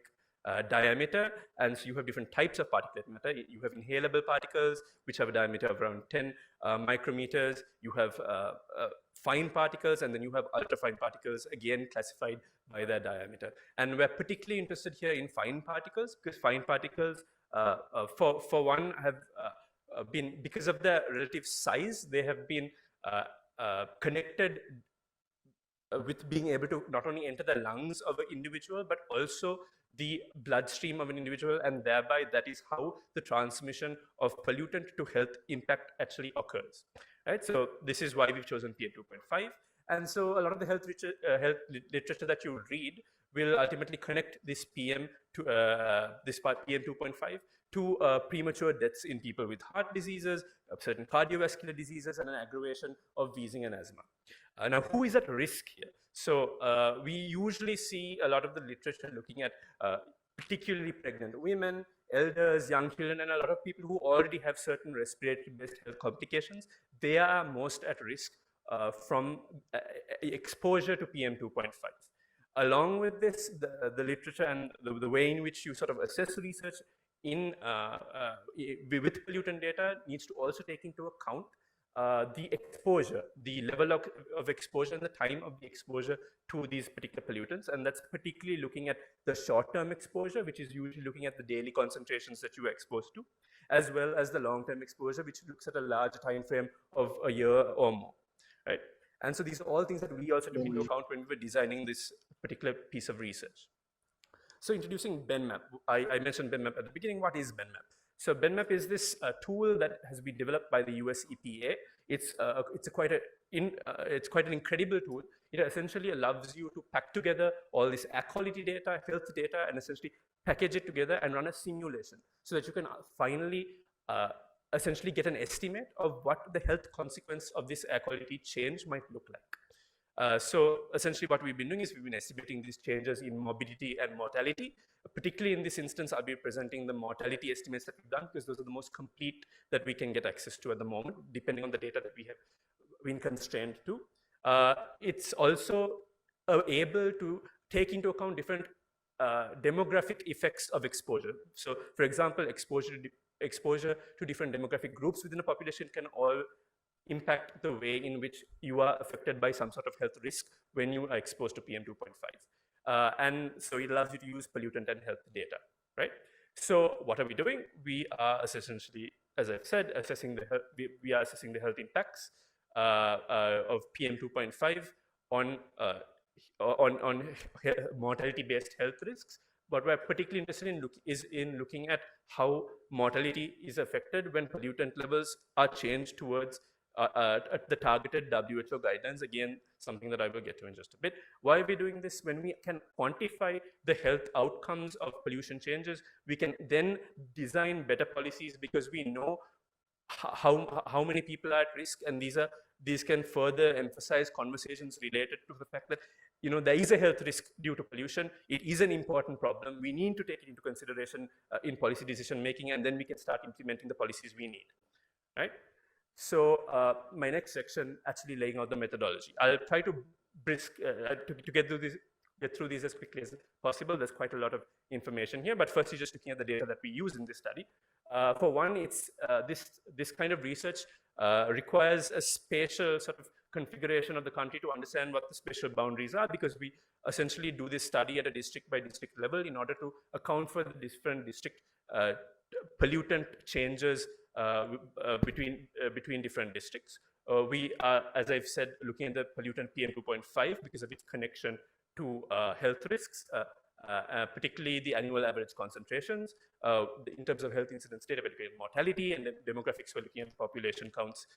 diameter, and so you have different types of particulate matter. You have inhalable particles, which have a diameter of around 10 micrometers. You have fine particles, and then you have ultrafine particles, again classified by their diameter. And we're particularly interested here in fine particles, because fine particles, for one, have been, because of their relative size, they have been connected with being able to not only enter the lungs of an individual, but also the bloodstream of an individual, and thereby that is how the transmission of pollutant to health impact actually occurs. Right? So this is why we've chosen PM 2.5. And so a lot of the health literature that you read will ultimately connect this PM to this part PM 2.5 to premature deaths in people with heart diseases, certain cardiovascular diseases, and an aggravation of wheezing and asthma. Now, who is at risk here? So we usually see a lot of the literature looking at particularly pregnant women, elders, young children, and a lot of people who already have certain respiratory-based health complications. They are most at risk from exposure to PM 2.5. Along with this, the literature and the way in which you sort of assess research in with pollutant data needs to also take into account the exposure, the level of exposure and the time of the exposure to these particular pollutants. And that's particularly looking at the short-term exposure, which is usually looking at the daily concentrations that you are exposed to, as well as the long-term exposure, which looks at a larger time frame of a year or more, right? And so these are all things that we also took into account when we were designing this particular piece of research. So introducing BenMap, I mentioned BenMap at the beginning. What is BenMap? So BenMap is this tool that has been developed by the US EPA. It's quite an incredible tool. It essentially allows you to pack together all this air quality data, health data, and essentially package it together and run a simulation so that you can finally essentially get an estimate of what the health consequence of this air quality change might look like. So essentially what we've been doing is we've been estimating these changes in morbidity and mortality. Particularly in this instance, I'll be presenting the mortality estimates that we've done because those are the most complete that we can get access to at the moment, depending on the data that we have been constrained to. It's also able to take into account different demographic effects of exposure. So for example, exposure to different demographic groups within a population can all impact the way in which you are affected by some sort of health risk when you are exposed to PM 2.5. And so it allows you to use pollutant and health data, right? So what are we doing? We are essentially, as I've said, assessing the health, we are assessing the health impacts of PM 2.5 on mortality-based health risks. But we're particularly interested in looking at how mortality is affected when pollutant levels are changed towards at the targeted WHO guidelines. Again, something that I will get to in just a bit. Why are we doing this? When we can quantify the health outcomes of pollution changes, we can then design better policies because we know how many people are at risk, and these can further emphasize conversations related to the fact that there is a health risk due to pollution. It is an important problem. We need to take it into consideration in policy decision making, and then we can start implementing the policies we need, right? So my next section actually laying out the methodology. I'll try to get through these as quickly as possible. There's quite a lot of information here, but first, you're just looking at the data that we use in this study. For one, it's this kind of research requires a spatial sort of configuration of the country to understand what the spatial boundaries are, because we essentially do this study at a district by district level in order to account for the different district pollutant changes between different districts. We are, as I've said, looking at the pollutant PM 2.5 because of its connection to health risks, particularly the annual average concentrations. In terms of health incidence data, we're looking at mortality, and then demographics, we're looking at population counts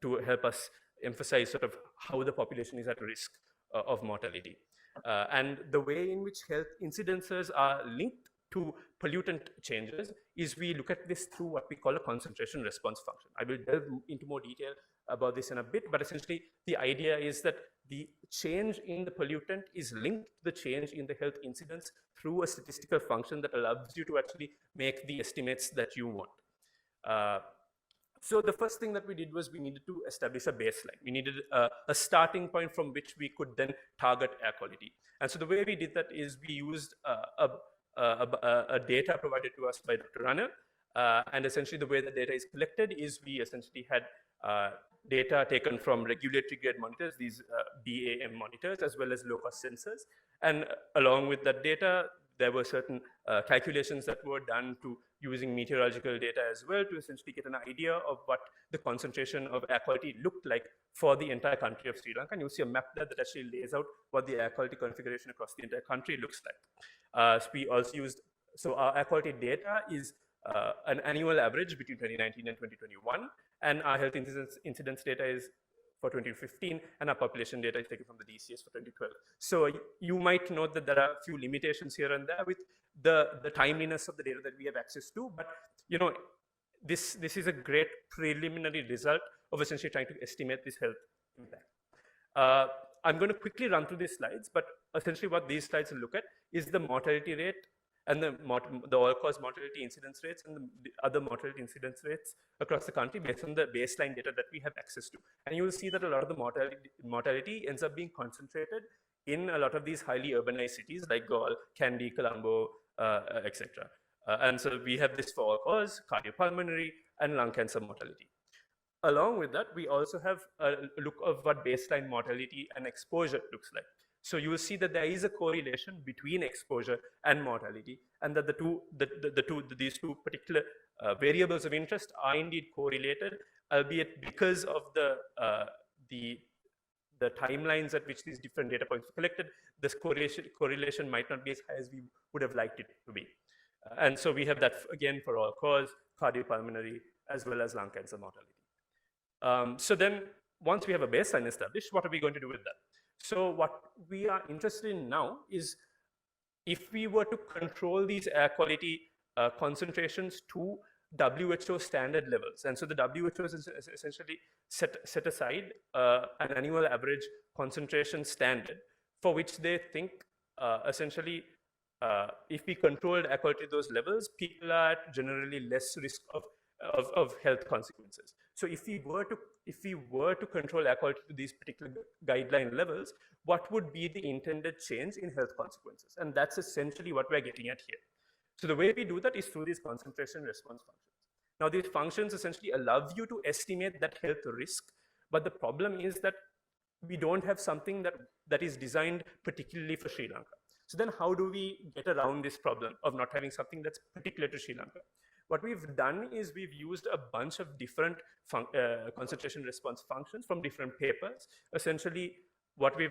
to help us emphasize sort of how the population is at risk of mortality. And the way in which health incidences are linked to pollutant changes is we look at this through what we call a concentration response function. I will delve into more detail about this in a bit, but essentially the idea is that the change in the pollutant is linked to the change in the health incidence through a statistical function that allows you to actually make the estimates that you want. So the first thing that we did was we needed to establish a baseline. We needed a starting point from which we could then target air quality. And so the way we did that is we used a data provided to us by Dr. Runner. And essentially the way the data is collected is we essentially had data taken from regulatory grade monitors, these BAM monitors, as well as low-cost sensors. And along with that data, there were certain calculations that were done to using meteorological data as well to essentially get an idea of what the concentration of air quality looked like for the entire country of Sri Lanka. And you'll see a map there that actually lays out what the air quality configuration across the entire country looks like. So we also used, so our air quality data is an annual average between 2019 and 2021. And our health incidence data is for 2015, and our population data is taken from the DCS for 2012. So you might note that there are a few limitations here and there with the timeliness of the data that we have access to, but this is a great preliminary result of essentially trying to estimate this health impact. I'm going to quickly run through these slides, but essentially what these slides look at is the mortality rate and the all-cause mortality incidence rates and the other mortality incidence rates across the country based on the baseline data that we have access to. And you will see that a lot of the mortality ends up being concentrated in a lot of these highly urbanized cities like Galle, Kandy, Colombo, etc. And so we have this for all cause, cardiopulmonary, and lung cancer mortality. Along with that, we also have a look of what baseline mortality and exposure looks like. So you will see that there is a correlation between exposure and mortality, and that these two particular variables of interest are indeed correlated, albeit because of the timelines at which these different data points were collected, this correlation might not be as high as we would have liked it to be. And so we have that again for all cause, cardiopulmonary, as well as lung cancer mortality. So then once we have a baseline established, what are we going to do with that? So what we are interested in now is if we were to control these air quality concentrations to WHO standard levels. And so the WHO has essentially set aside an annual average concentration standard for which they think essentially if we controlled air quality to those levels, people are at generally less risk of health consequences. So if we were to control air quality to these particular guideline levels, what would be the intended change in health consequences? And that's essentially what we're getting at here. So the way we do that is through these concentration response functions. Now these functions essentially allow you to estimate that health risk, but the problem is that we don't have something that is designed particularly for Sri Lanka. So then how do we get around this problem of not having something that's particular to Sri Lanka? What we've done is we've used a bunch of different concentration response functions from different papers. Essentially, what we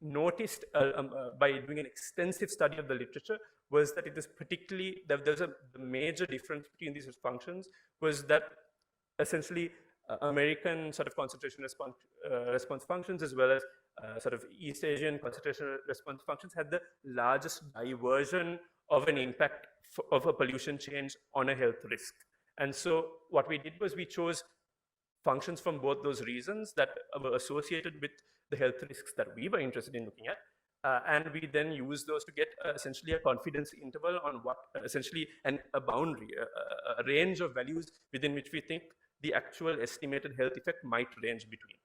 noticed by doing an extensive study of the literature was that it is particularly, there's a major difference between these functions was that essentially American sort of concentration response functions as well as sort of East Asian concentration response functions had the largest diversion of an impact of a pollution change on a health risk. And so what we did was we chose functions from both those reasons that were associated with the health risks that we were interested in looking at. And we then use those to get essentially a confidence interval on what essentially a boundary, a range of values within which we think the actual estimated health effect might range between.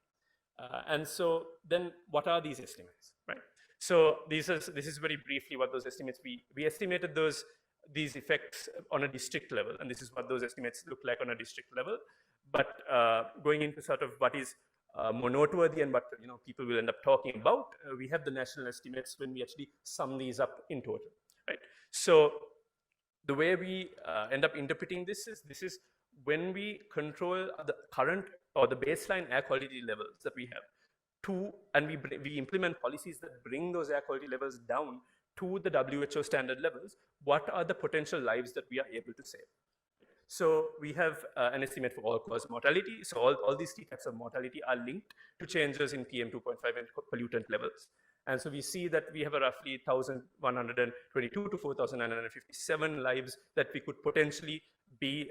And so then what are these estimates, right? So this is very briefly what those estimates, we estimated these effects on a district level, and this is what those estimates look like on a district level. But going into sort of what is more noteworthy and what people will end up talking about, we have the national estimates when we actually sum these up in total, right? So the way we end up interpreting this is when we control the current or the baseline air quality levels that we have and we implement policies that bring those air quality levels down to the WHO standard levels, what are the potential lives that we are able to save? So we have an estimate for all-cause mortality. So all these three types of mortality are linked to changes in PM2.5 and pollutant levels. And so we see that we have a roughly 1,122 to 4,957 lives that we could potentially be,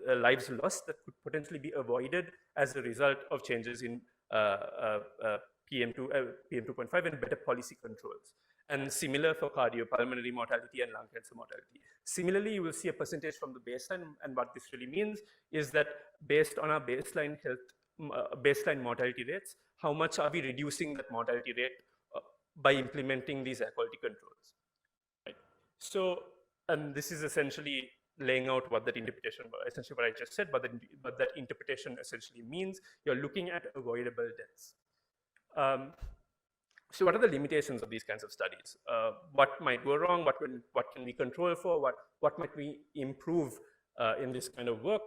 lives lost that could potentially be avoided as a result of changes in PM2.5 and better policy controls. And similar for cardiopulmonary mortality and lung cancer mortality. Similarly, you will see a percentage from the baseline, and what this really means is that based on our baseline baseline mortality rates, how much are we reducing that mortality rate by implementing these air quality controls, right? So, and this is essentially laying out what that interpretation, essentially what I just said, but that interpretation essentially means you're looking at avoidable deaths. So what are the limitations of these kinds of studies? What might go wrong? What can we control for? What might we improve in this kind of work?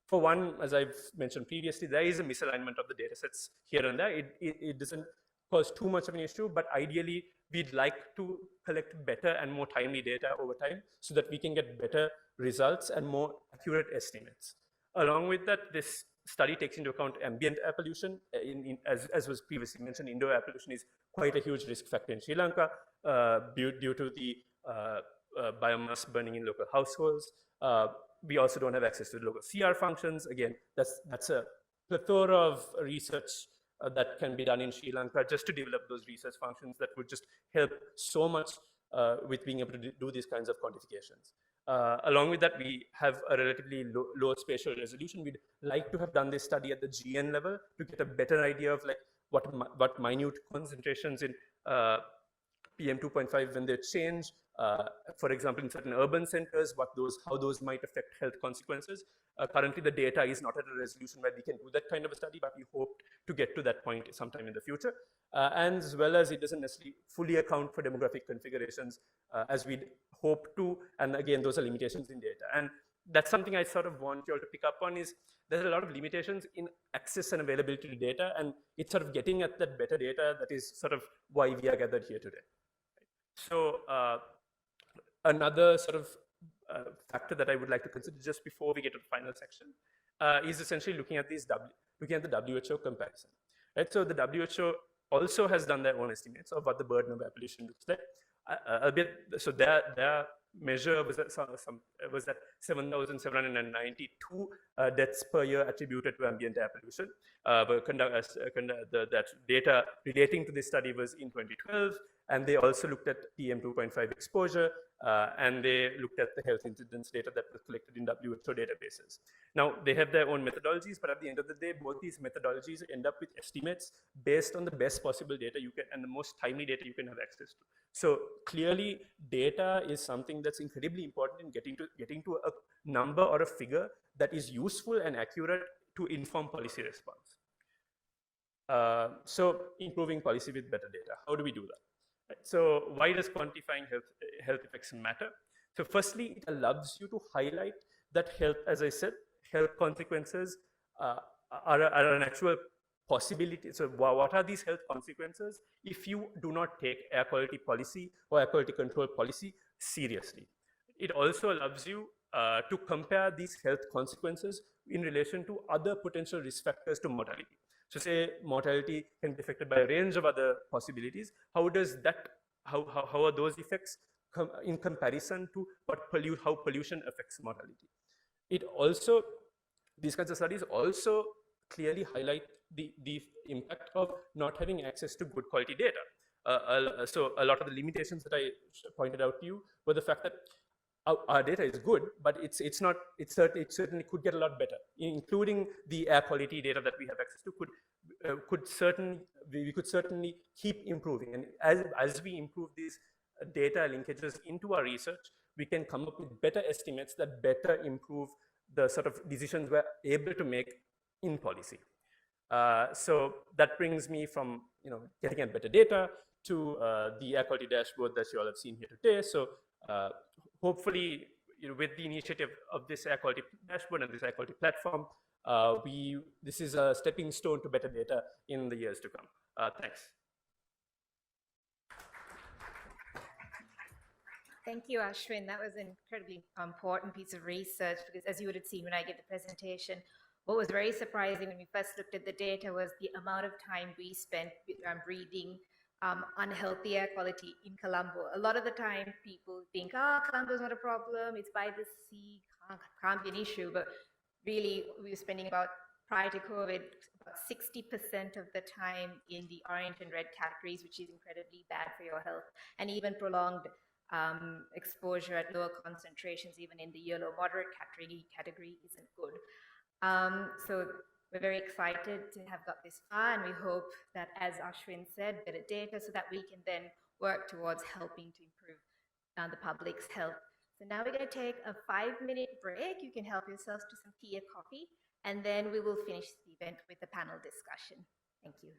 For one, as I've mentioned previously, there is a misalignment of the data sets here and there. It doesn't cause too much of an issue, but ideally, we'd like to collect better and more timely data over time so that we can get better results and more accurate estimates. Along with that, this study takes into account ambient air pollution. As was previously mentioned, indoor air pollution is quite a huge risk factor in Sri Lanka due to the biomass burning in local households. We also don't have access to local CR functions. Again, that's a plethora of research that can be done in Sri Lanka just to develop those research functions that would just help so much with being able to do these kinds of quantifications. Along with that, we have a relatively low spatial resolution. We'd like to have done this study at the GN level to get a better idea of like what minute concentrations in PM 2.5 when they change, for example, in certain urban centers, how those might affect health consequences. Currently, the data is not at a resolution where we can do that kind of a study, but we hope to get to that point sometime in the future. And as well as it doesn't necessarily fully account for demographic configurations as we'd hope to. And again, those are limitations in data. And that's something I sort of want you all to pick up on is there's a lot of limitations in access and availability to data, and it's sort of getting at that better data that is sort of why we are gathered here today. So another sort of factor that I would like to consider just before we get to the final section is essentially looking at the WHO comparison. Right? So the WHO also has done their own estimates of what the burden of air pollution looks like. So their measure was that 7,792 deaths per year attributed to ambient air pollution. That data relating to this study was in 2012, and they also looked at PM 2.5 exposure, and they looked at the health incidence data that was collected in WHO databases. Now, they have their own methodologies, but at the end of the day, both these methodologies end up with estimates based on the best possible data you can and the most timely data you can have access to. So clearly, data is something that's incredibly important in getting to a number or a figure that is useful and accurate to inform policy response. So improving policy with better data. How do we do that? Right. So why does quantifying health effects matter? So firstly, it allows you to highlight that health, as I said, health consequences are an actual possibility. So what are these health consequences if you do not take air quality policy or air quality control policy seriously? It also allows you to compare these health consequences in relation to other potential risk factors to mortality. So say mortality can be affected by a range of other possibilities. How are those effects in comparison to how pollution affects mortality? These kinds of studies also clearly highlight the impact of not having access to good quality data. So a lot of the limitations that I pointed out to you were the fact that our data is good, but it certainly could get a lot better, including the air quality data that we have access to we could certainly keep improving. And as we improve these data linkages into our research, we can come up with better estimates that better improve the sort of decisions we're able to make in policy. So that brings me from getting at better data to the air quality dashboard that you all have seen here today. So hopefully, with the initiative of this air quality dashboard and this air quality platform, this is a stepping stone to better data in the years to come. Thanks. Thank you, Ashwin. That was an incredibly important piece of research because, as you would have seen when I gave the presentation, what was very surprising when we first looked at the data was the amount of time we spent breathing unhealthy air quality in Colombo. A lot of the time people think, Colombo is not a problem, it's by the sea, can't be an issue, but really we were spending prior to COVID, about 60% of the time in the orange and red categories, which is incredibly bad for your health, and even prolonged exposure at lower concentrations, even in the yellow moderate category isn't good. So we're very excited to have got this far, and we hope that, as Ashwin said, better data so that we can then work towards helping to improve the public's health. So now we're going to take a 5-minute break. You can help yourselves to some tea or coffee, and then we will finish the event with a panel discussion. Thank you.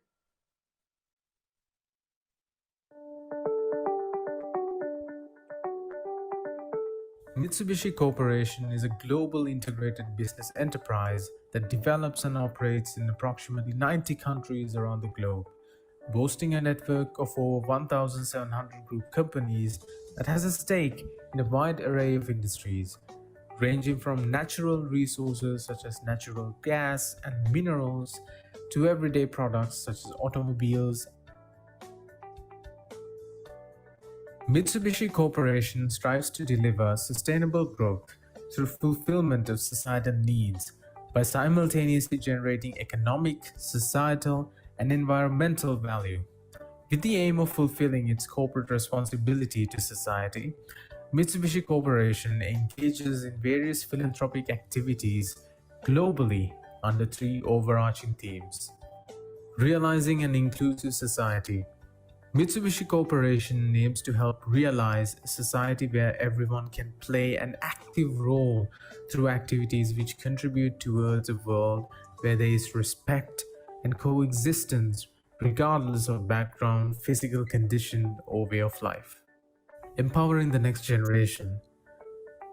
Mitsubishi Corporation is a global integrated business enterprise that develops and operates in approximately 90 countries around the globe, boasting a network of over 1,700 group companies that has a stake in a wide array of industries, ranging from natural resources such as natural gas and minerals to everyday products such as automobiles. Mitsubishi Corporation strives to deliver sustainable growth through fulfillment of societal needs by simultaneously generating economic, societal, and environmental value. With the aim of fulfilling its corporate responsibility to society, Mitsubishi Corporation engages in various philanthropic activities globally under 3 overarching themes: Realizing an inclusive society. Mitsubishi Corporation aims to help realize a society where everyone can play an active role through activities which contribute towards a world where there is respect and coexistence regardless of background, physical condition, or way of life. Empowering the next generation.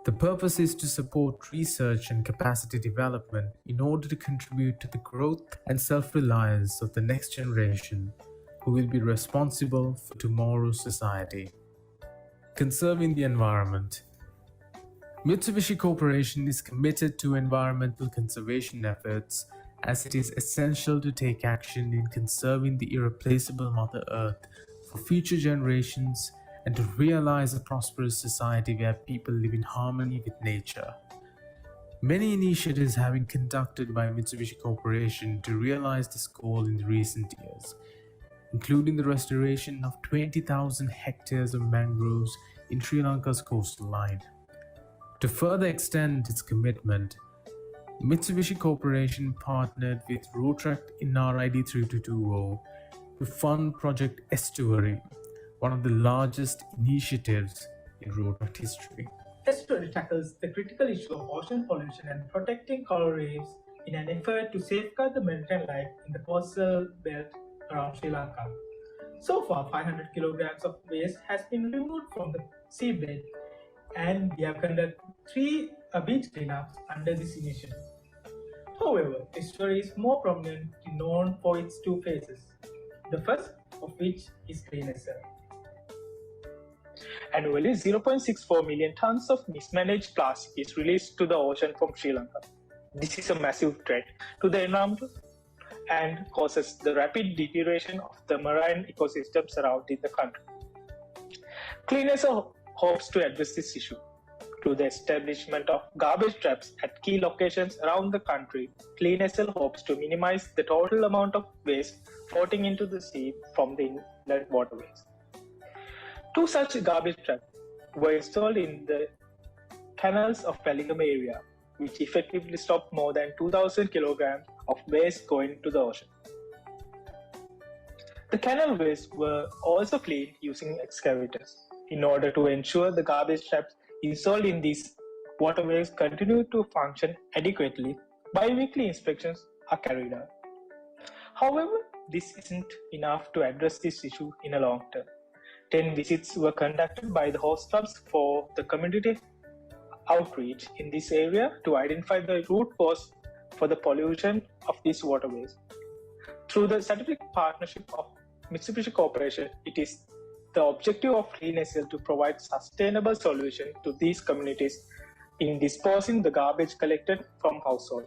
The purpose is to support research and capacity development in order to contribute to the growth and self-reliance of the next generation who will be responsible for tomorrow's society. Conserving the environment. Mitsubishi Corporation is committed to environmental conservation efforts as it is essential to take action in conserving the irreplaceable Mother Earth for future generations and to realize a prosperous society where people live in harmony with nature. Many initiatives have been conducted by Mitsubishi Corporation to realize this goal in recent years, including the restoration of 20,000 hectares of mangroves in Sri Lanka's coastal line. To further extend its commitment, Mitsubishi Corporation partnered with Rotract in RID 3220 to fund Project Estuary, one of the largest initiatives in Rotract history. Estuary tackles the critical issue of ocean pollution and protecting coral reefs in an effort to safeguard the maritime life in the coastal belt around Sri Lanka. So far, 500 kilograms of waste has been removed from the seabed, and we have conducted 3 beach cleanups under this initiative. However, Estuary is more prominently known for its 2 phases, the first of which is Clean SL. Annually, 0.64 million tons of mismanaged plastic is released to the ocean from Sri Lanka. This is a massive threat to the environment and causes the rapid deterioration of the marine ecosystem surrounding the country. Clean SL hopes to address this issue through the establishment of garbage traps at key locations around the country. Clean SL hopes to minimize the total amount of waste floating into the sea from the inlet waterways. 2 such garbage traps were installed in the canals of Palingam area, which effectively stopped more than 2,000 kilograms of waste going to the ocean. The canal waste were also cleaned using excavators in order to ensure the garbage traps installed in these waterways continue to function adequately. Bi-weekly inspections are carried out. However, this isn't enough to address this issue in a long term. 10 visits were conducted by the host clubs for the community outreach in this area to identify the root cause for the pollution of these waterways. Through the scientific partnership of Mitsubishi Corporation, it is the objective of Clean SL to provide sustainable solution to these communities in disposing the garbage collected from households.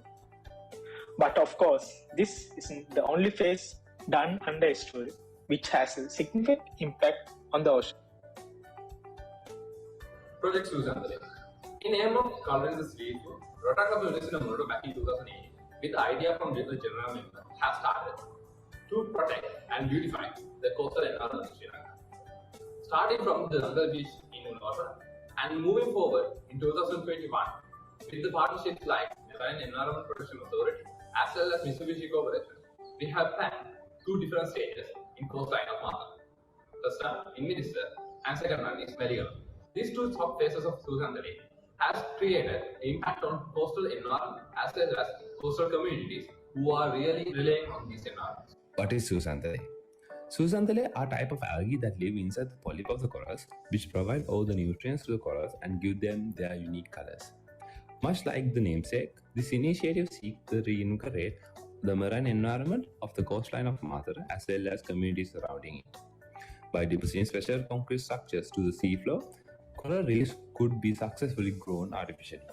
But of course, this isn't the only phase done under Estuary, which has a significant impact on the ocean. Project Susan. In aim of coloring the sea, Rotract was released in a model back in 2008 with the idea from the general member have started to protect and beautify the coastal environment in Sri Lanka. Starting from the Jungle Beach in Unawara and moving forward in 2021 with the partnerships like Marine Environment Protection Authority as well as Mitsubishi Corporation, we have planned 2 different stages in coastline of Mother. First one in Minister and second one is Marigold. These 2 sub-phases of Susan has created impact on coastal environment as well as coastal communities who are really relying on these environments. What is Susanthale? Susanthale are a type of algae that live inside the polyp of the corals, which provide all the nutrients to the corals and give them their unique colors. Much like the namesake, this initiative seeks to reinvigorate the marine environment of the coastline of Mother as well as communities surrounding it. By depositing special concrete structures to the seafloor, coral reefs could be successfully grown artificially.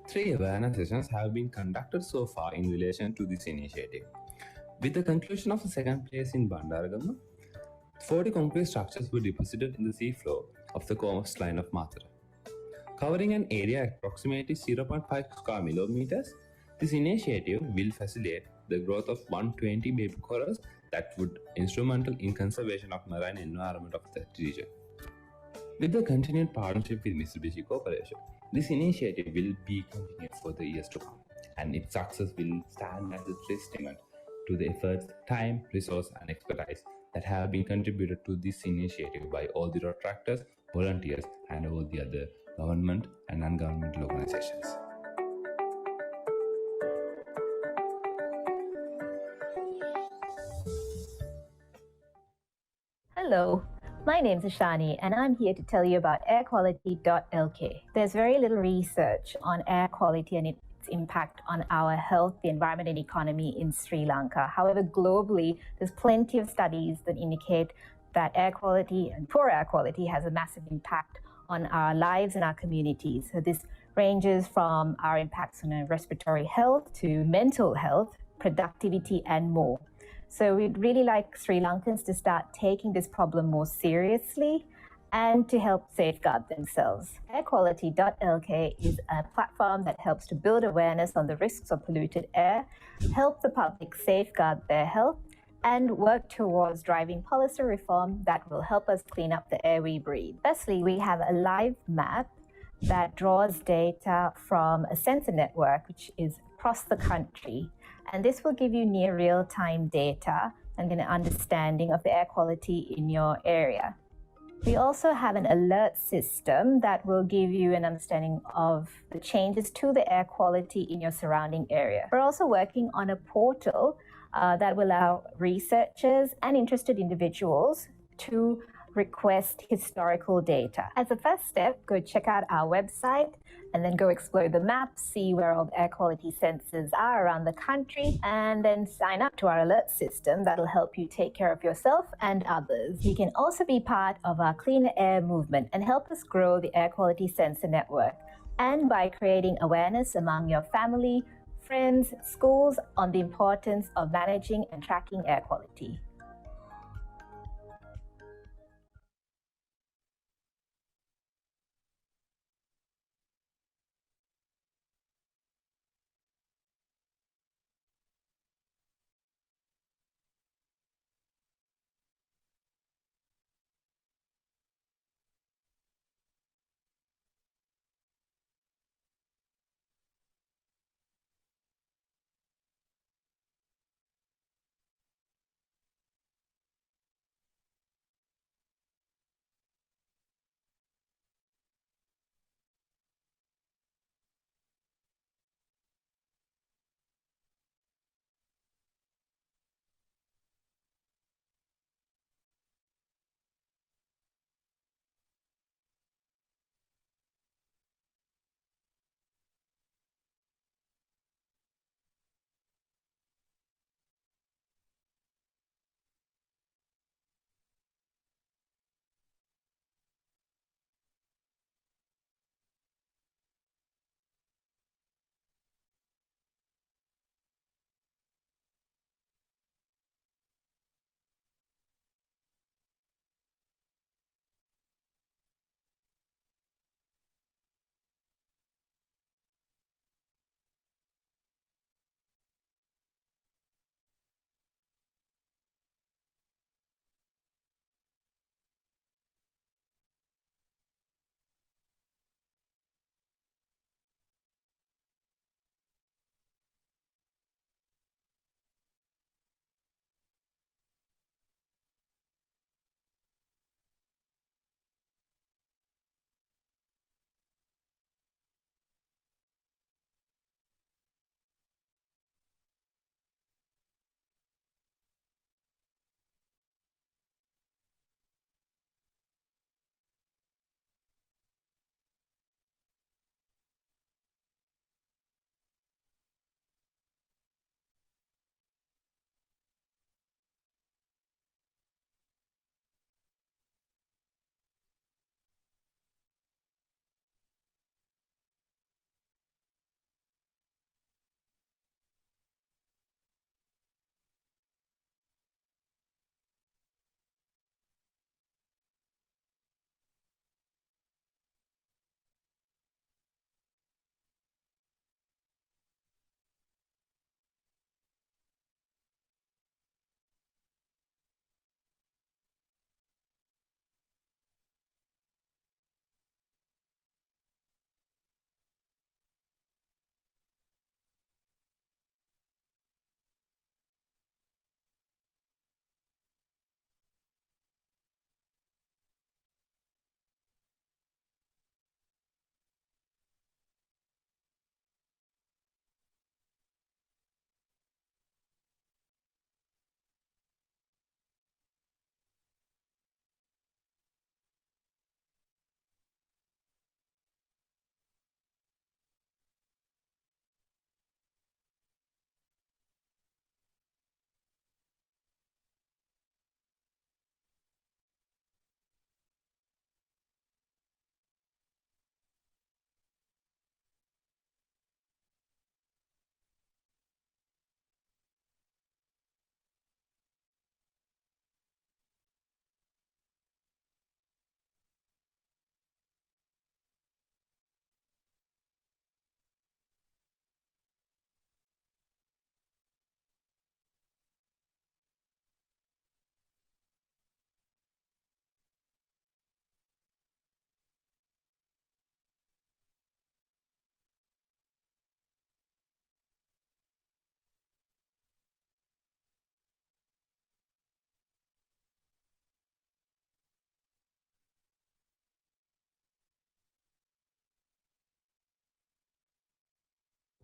3 awareness sessions have been conducted so far in relation to this initiative. With the conclusion of the second place in Bandaragama, 40 concrete structures were deposited in the seafloor of the coastline of Mother. Covering an area approximately 0.5 square millimeters, this initiative will facilitate the growth of 120 baby corals that would be instrumental in conservation of marine environment of that region. With the continued partnership with Mitsubishi Corporation, this initiative will be continued for the years to come, and its success will stand as a testament to the efforts, time, resource, and expertise that have been contributed to this initiative by all the detractors, volunteers, and all the other government and non-governmental organizations. Hello, my name's Ashani and I'm here to tell you about AirQuality.LK. There's very little research on air quality and its impact on our health, the environment and economy in Sri Lanka. However, globally, there's plenty of studies that indicate that air quality and poor air quality has a massive impact on our lives and our communities. So this ranges from our impacts on our respiratory health to mental health, productivity and more. So we'd really like Sri Lankans to start taking this problem more seriously and to help safeguard themselves. AirQuality.LK is a platform that helps to build awareness on the risks of polluted air, help the public safeguard their health, and work towards driving policy reform that will help us clean up the air we breathe. Firstly, we have a live map that draws data from a sensor network, which is across the country. And this will give you near real-time data and an understanding of the air quality in your area. We also have an alert system that will give you an understanding of the changes to the air quality in your surrounding area. We're also working on a portal that will allow researchers and interested individuals to request historical data. As a first step, go check out our website and then go explore the map, see where all the air quality sensors are around the country, and then sign up to our alert system that'll help you take care of yourself and others. You can also be part of our cleaner air movement and help us grow the air quality sensor network, and by creating awareness among your family, friends, schools on the importance of managing and tracking air quality.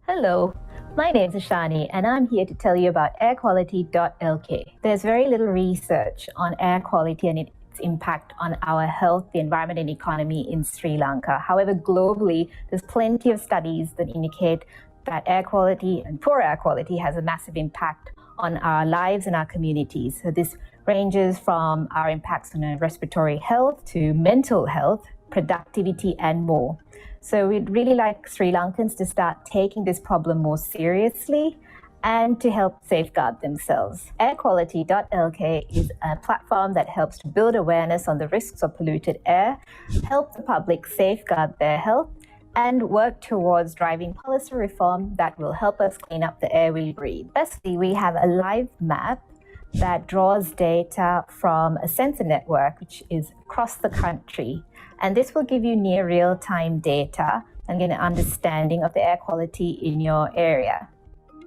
Hello, my name is Shani and I'm here to tell you about AirQuality.LK. There's very little research on air quality and its impact on our health, the environment and economy in Sri Lanka. However, globally, there's plenty of studies that indicate that air quality and poor air quality has a massive impact on our lives and our communities. So this ranges from our impacts on our respiratory health to mental health, productivity and more. So we'd really like Sri Lankans to start taking this problem more seriously and to help safeguard themselves. AirQuality.LK is a platform that helps to build awareness on the risks of polluted air, help the public safeguard their health, and work towards driving policy reform that will help us clean up the air we breathe. Firstly, we have a live map that draws data from a sensor network, which is across the country. And this will give you near real-time data and get an understanding of the air quality in your area.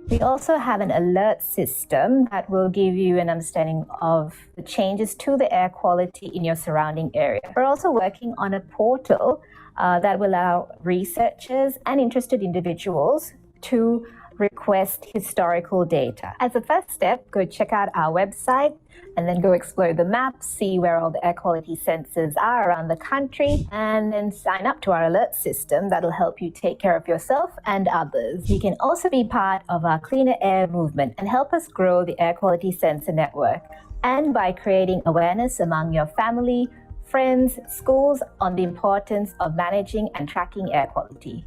We also have an alert system that will give you an understanding of the changes to the air quality in your surrounding area. We're also working on a portal that will allow researchers and interested individuals to request historical data. As a first step, go check out our website and then go explore the map, see where all the air quality sensors are around the country, and then sign up to our alert system that'll help you take care of yourself and others. You can also be part of our cleaner air movement and help us grow the air quality sensor network, and by creating awareness among your family, friends, schools on the importance of managing and tracking air quality.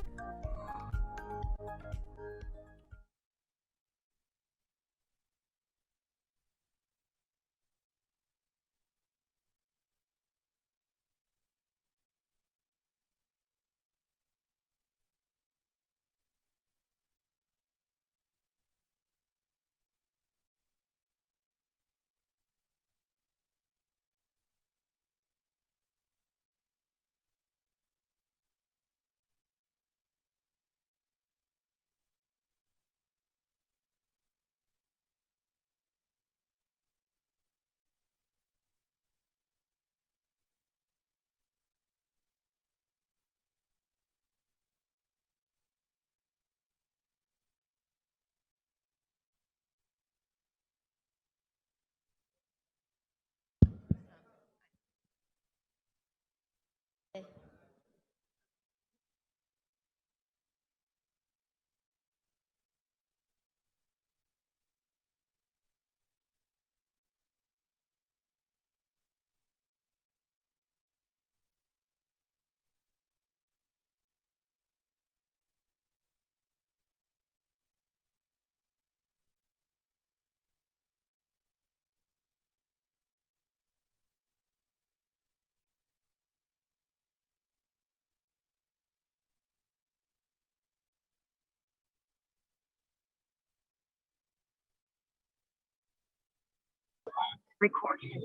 Recording.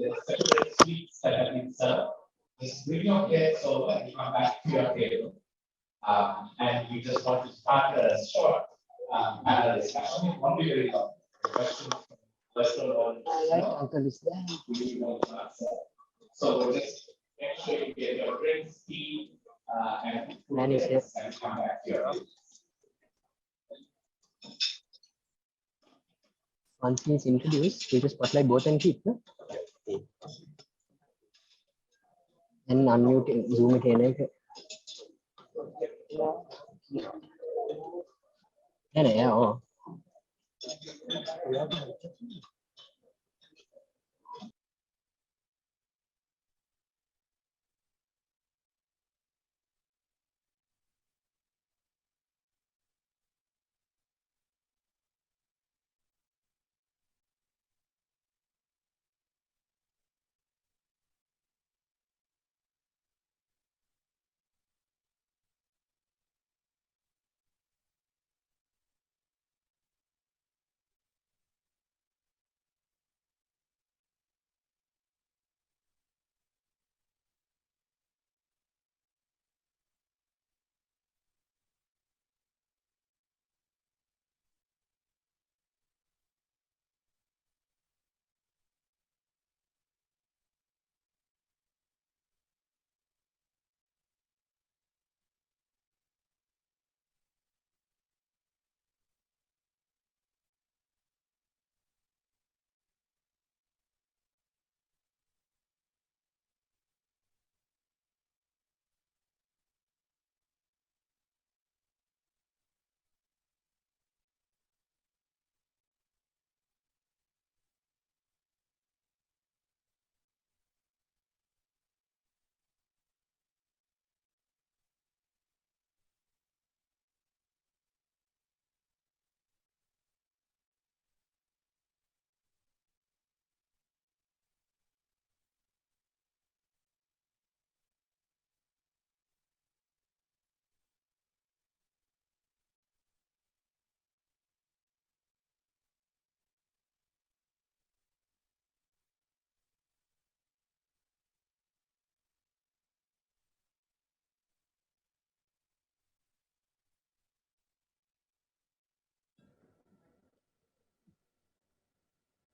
Just bring your plates over and come back to your table. And you just want to start a short panel discussion. It won't be very long. Questions from Western one. So we'll just make sure you get your drinks, tea, and food and come back to your table. Once he's introduced, we just spotlight both and keep, no? And unmute it, zoom it in. Yeah.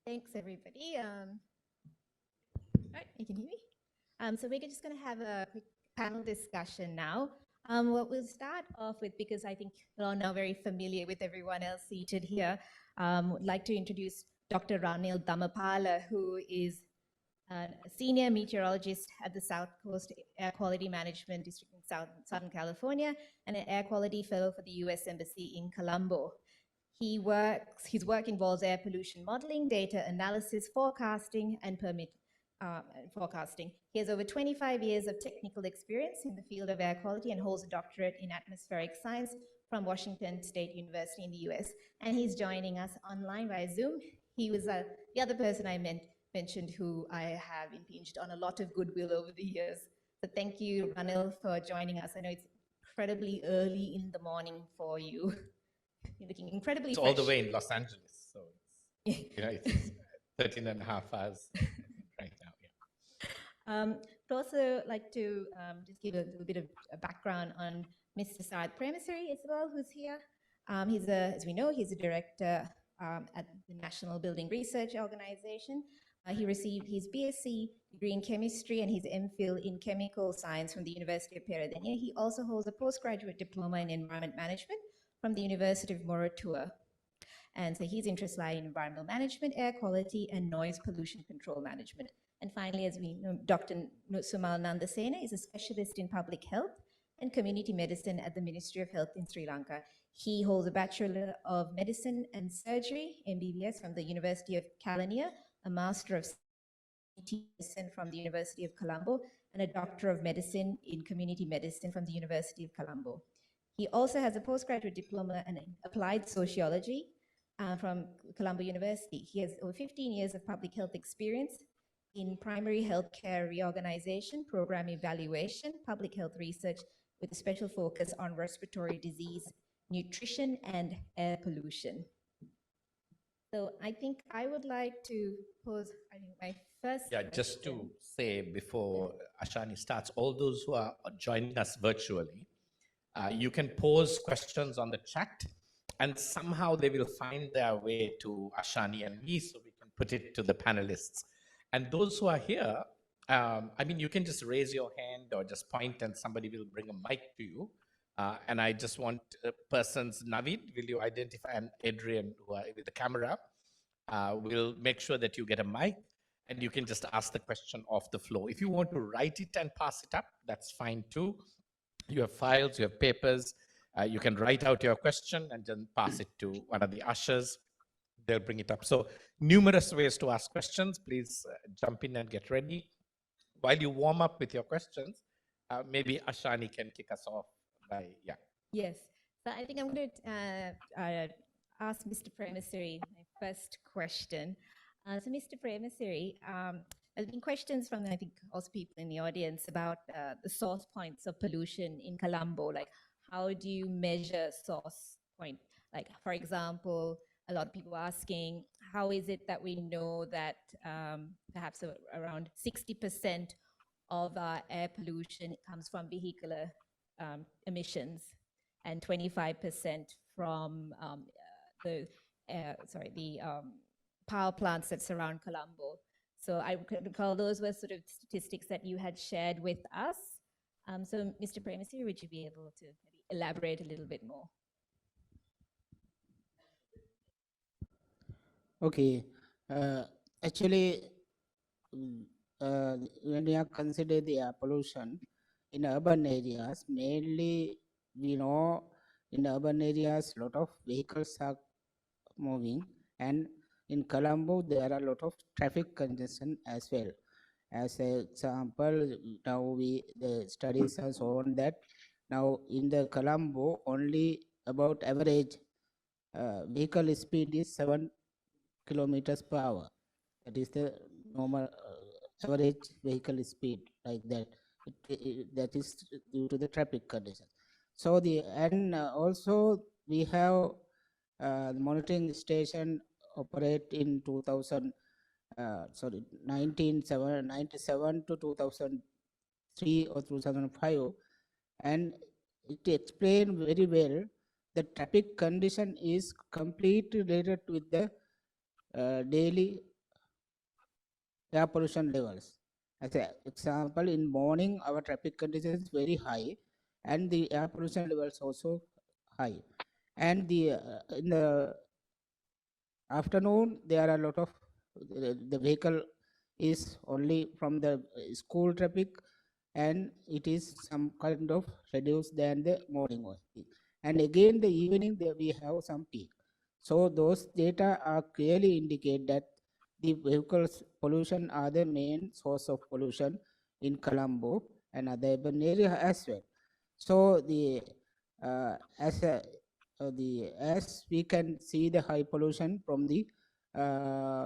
Thanks, everybody. Right, you can hear me? So we're just going to have a quick panel discussion now. What we'll start off with, because I think we're all now very familiar with everyone else seated here, would like to introduce Dr. Ranil Dhammapala, who is a senior meteorologist at the South Coast Air Quality Management District in Southern California and an air quality fellow for the US Embassy in Colombo. His work involves air pollution modeling, data analysis, forecasting, and forecasting. He has over 25 years of technical experience in the field of air quality and holds a doctorate in atmospheric science from Washington State University in the US. And he's joining us online via Zoom. He was the other person I mentioned who I have impinged on a lot of goodwill over the years. So thank you, Ranil, for joining us. I know it's incredibly early in the morning for you. You're looking incredibly It's fresh. all the way in Los Angeles, so it's 13 and a half hours right now. I'd also like to just give a little bit of a background on Mr. Saad Premisary as well, who's here. As we know, he's a director at the National Building Research Organization. He received his BSc degree in chemistry and his MPhil in chemical science from the University of Peradeniya. He also holds a postgraduate diploma in environment management from the University of Moratuwa. And so his interests lie in environmental management, air quality, and noise pollution control management. And finally, as we know, Dr. Sumal Nandasena is a specialist in public health and community medicine at the Ministry of Health in Sri Lanka. He holds a Bachelor of Medicine and Surgery, MBBS, from the University of Kelaniya, a Master of Medicine from the University of Colombo, and a Doctor of Medicine in Community Medicine from the University of Colombo. He also has a postgraduate diploma in applied sociology from Colombo University. He has over 15 years of public health experience in primary healthcare reorganization, program evaluation, public health research with a special focus on respiratory disease, nutrition, and air pollution. So I think I would like to pose my first Just to say before Ashani starts, all those who are joining us virtually, you can pose questions on the chat and somehow they will find their way to Ashani and me so we can put it to the panelists. And those who are here, you can just raise your hand or just point and somebody will bring a mic to you. And I just want persons, Navid, will you identify, and Adrian, who are with the camera, will make sure that you get a mic and you can just ask the question off the floor. If you want to write it and pass it up, that's fine too. You have files, you have papers, you can write out your question and then pass it to one of the ushers. They'll bring it up. So numerous ways to ask questions. Please jump in and get ready. While you warm up with your questions, maybe Ashani can kick us off by, Yes. So I think I'm going to ask Mr. Premisary my first question. So Mr. Premisary, there's been questions from, I think, also people in the audience about the source points of pollution in Colombo. Like, how do you measure source point? Like, for example, a lot of people are asking, how is it that we know that perhaps around 60% of our air pollution comes from vehicular emissions and 25% from the power plants that surround Colombo? So I recall those were sort of statistics that you had shared with us. So Mr. Premisary, would you be able to maybe elaborate a little bit more? Okay. Actually, when we are consider the air pollution in urban areas, mainly we know in urban areas a lot of vehicles are moving, and in Colombo there are a lot of traffic congestion as well. As an example, now the studies have shown that now in the Colombo only about average vehicle speed is 7 kilometers per hour. That is the normal average vehicle speed, like that. That is due to the traffic conditions. So also we have the monitoring station operate in 1997 to 2003 or 2005, and it explained very well the traffic condition is completely related with the daily air pollution levels. As an example, in morning our traffic condition is very high, and the air pollution levels also high. And in the afternoon there are a lot of the vehicle is only from the school traffic, and it is some kind of reduced than the morning one. And again the evening there we have some peak. So those data are clearly indicate that the vehicles pollution are the main source of pollution in Colombo and other urban area as well. So the as we can see the high pollution from the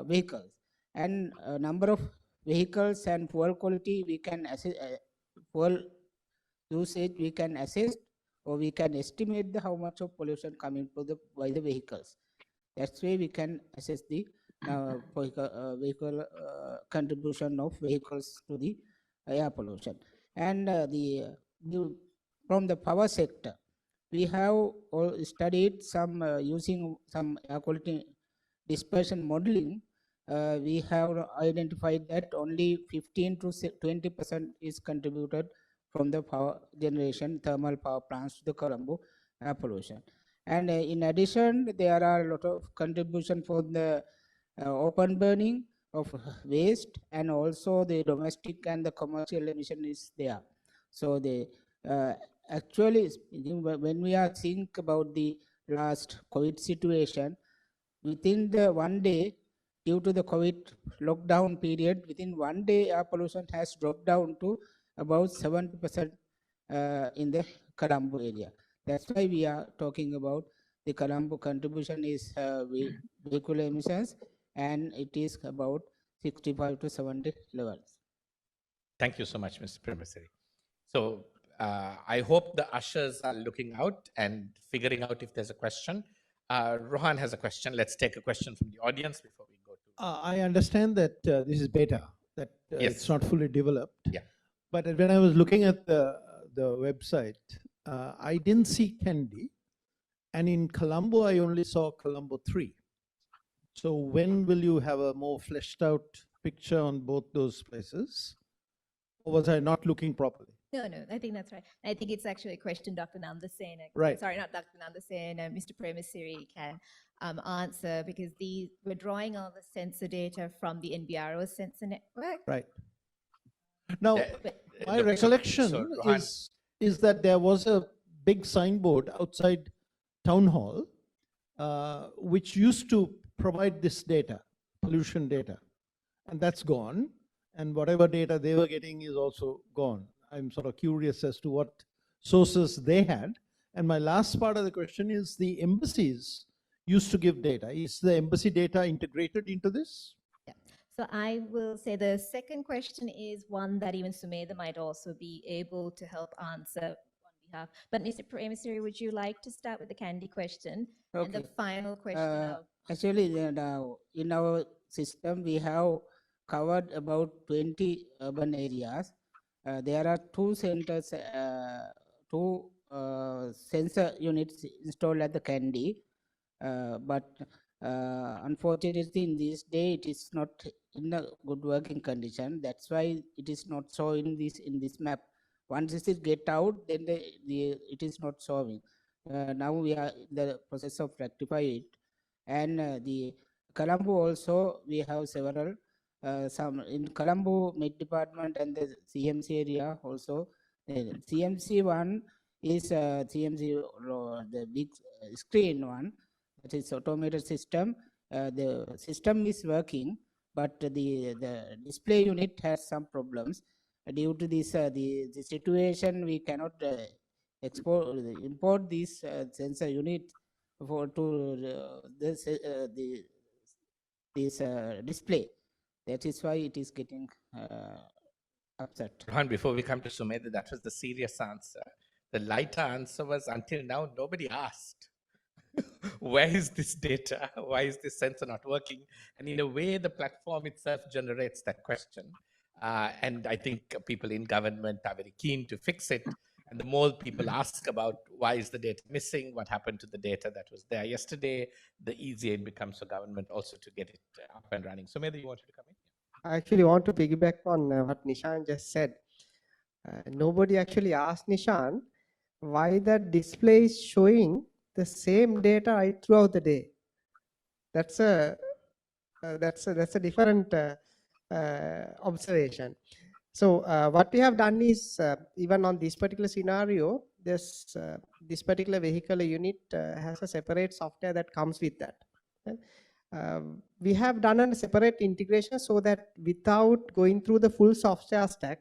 vehicles, and number of vehicles and fuel quality we can assess, fuel usage we can assess, or we can estimate the how much of pollution coming to the by the vehicles. That's why we can assess the vehicle contribution of vehicles to the air pollution. And from the power sector, we have studied some using some air quality dispersion modeling. We have identified that only 15 to 20% is contributed from the power generation thermal power plants to the Colombo air pollution. And in addition, there are a lot of contribution for the open burning of waste, and also the domestic and the commercial emission is there. So the actually when we are think about the last COVID situation, within the one day, due to the COVID lockdown period, within one day air pollution has dropped down to about 70% in the Colombo area. That's why we are talking about the Colombo contribution is vehicle emissions, and it is about 65 to 70 levels. Thank you so much, Mr. Premisary. So I hope the ushers are looking out and figuring out if there's a question. Rohan has a question. Let's take a question from the audience before we go to. I understand that this is beta, that Yes. it's not fully developed. Yeah. But when I was looking at the website, I didn't see Kandy. And in Colombo, I only saw Colombo 3. So when will you have a more fleshed out picture on both those places? Or was I not looking properly? No, I think that's right. I think it's actually a question Dr. Nandasen, Right. sorry, not Dr. Nandasen, Mr. Premisary can answer, because we're drawing all the sensor data from the NBRO sensor network. Right. Now, my recollection is that there was a big signboard outside Town Hall, which used to provide this data, pollution data, and that's gone. And whatever data they were getting is also gone. I'm sort of curious as to what sources they had. And my last part of the question is, the embassies used to give data. Is the embassy data integrated into this? Yeah. So I will say the second question is one that even Sumedha might also be able to help answer on behalf. But Mr. Premisary, would you like to start with the Kandy question? Okay. And the final question. Actually, now in our system, we have covered about 20 urban areas. There are two centers, two sensor units installed at the Kandy, but unfortunately in this day it is not in a good working condition. That's why it is not showing this in this map. Once it get out, then it is not showing. Now we are in the process of rectify it. And the Colombo also, we have several some in Colombo Med Department and the CMC area also. CMC one is CMC the big screen one, that is automated system. The system is working, but the display unit has some problems. Due to this the situation, we cannot import this sensor unit for to this display. That is why it is getting upset. Rohan, before we come to Sumedha, that was the serious answer. The lighter answer was, until now, nobody asked. Where is this data? Why is this sensor not working? And in a way, the platform itself generates that question. And I think people in government are very keen to fix it. And the more people ask about why is the data missing, what happened to the data that was there yesterday, the easier it becomes for government also to get it up and running. So maybe you wanted to come in? I actually want to piggyback on what Nishan just said. Nobody actually asked Nishan why the display is showing the same data right throughout the day. That's a different observation. So what we have done is even on this particular scenario, this particular vehicle unit has a separate software that comes with that. We have done a separate integration so that without going through the full software stack,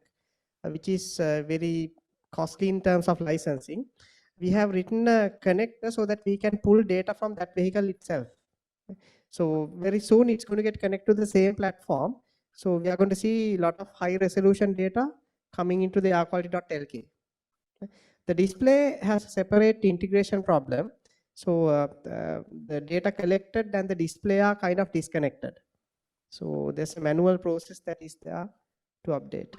which is very costly in terms of licensing, we have written a connector so that we can pull data from that vehicle itself. So very soon it's going to get connected to the same platform. So we are going to see a lot of high resolution data coming into the AirQuality.LK. The display has a separate integration problem. So the data collected and the display are kind of disconnected. So there's a manual process that is there to update.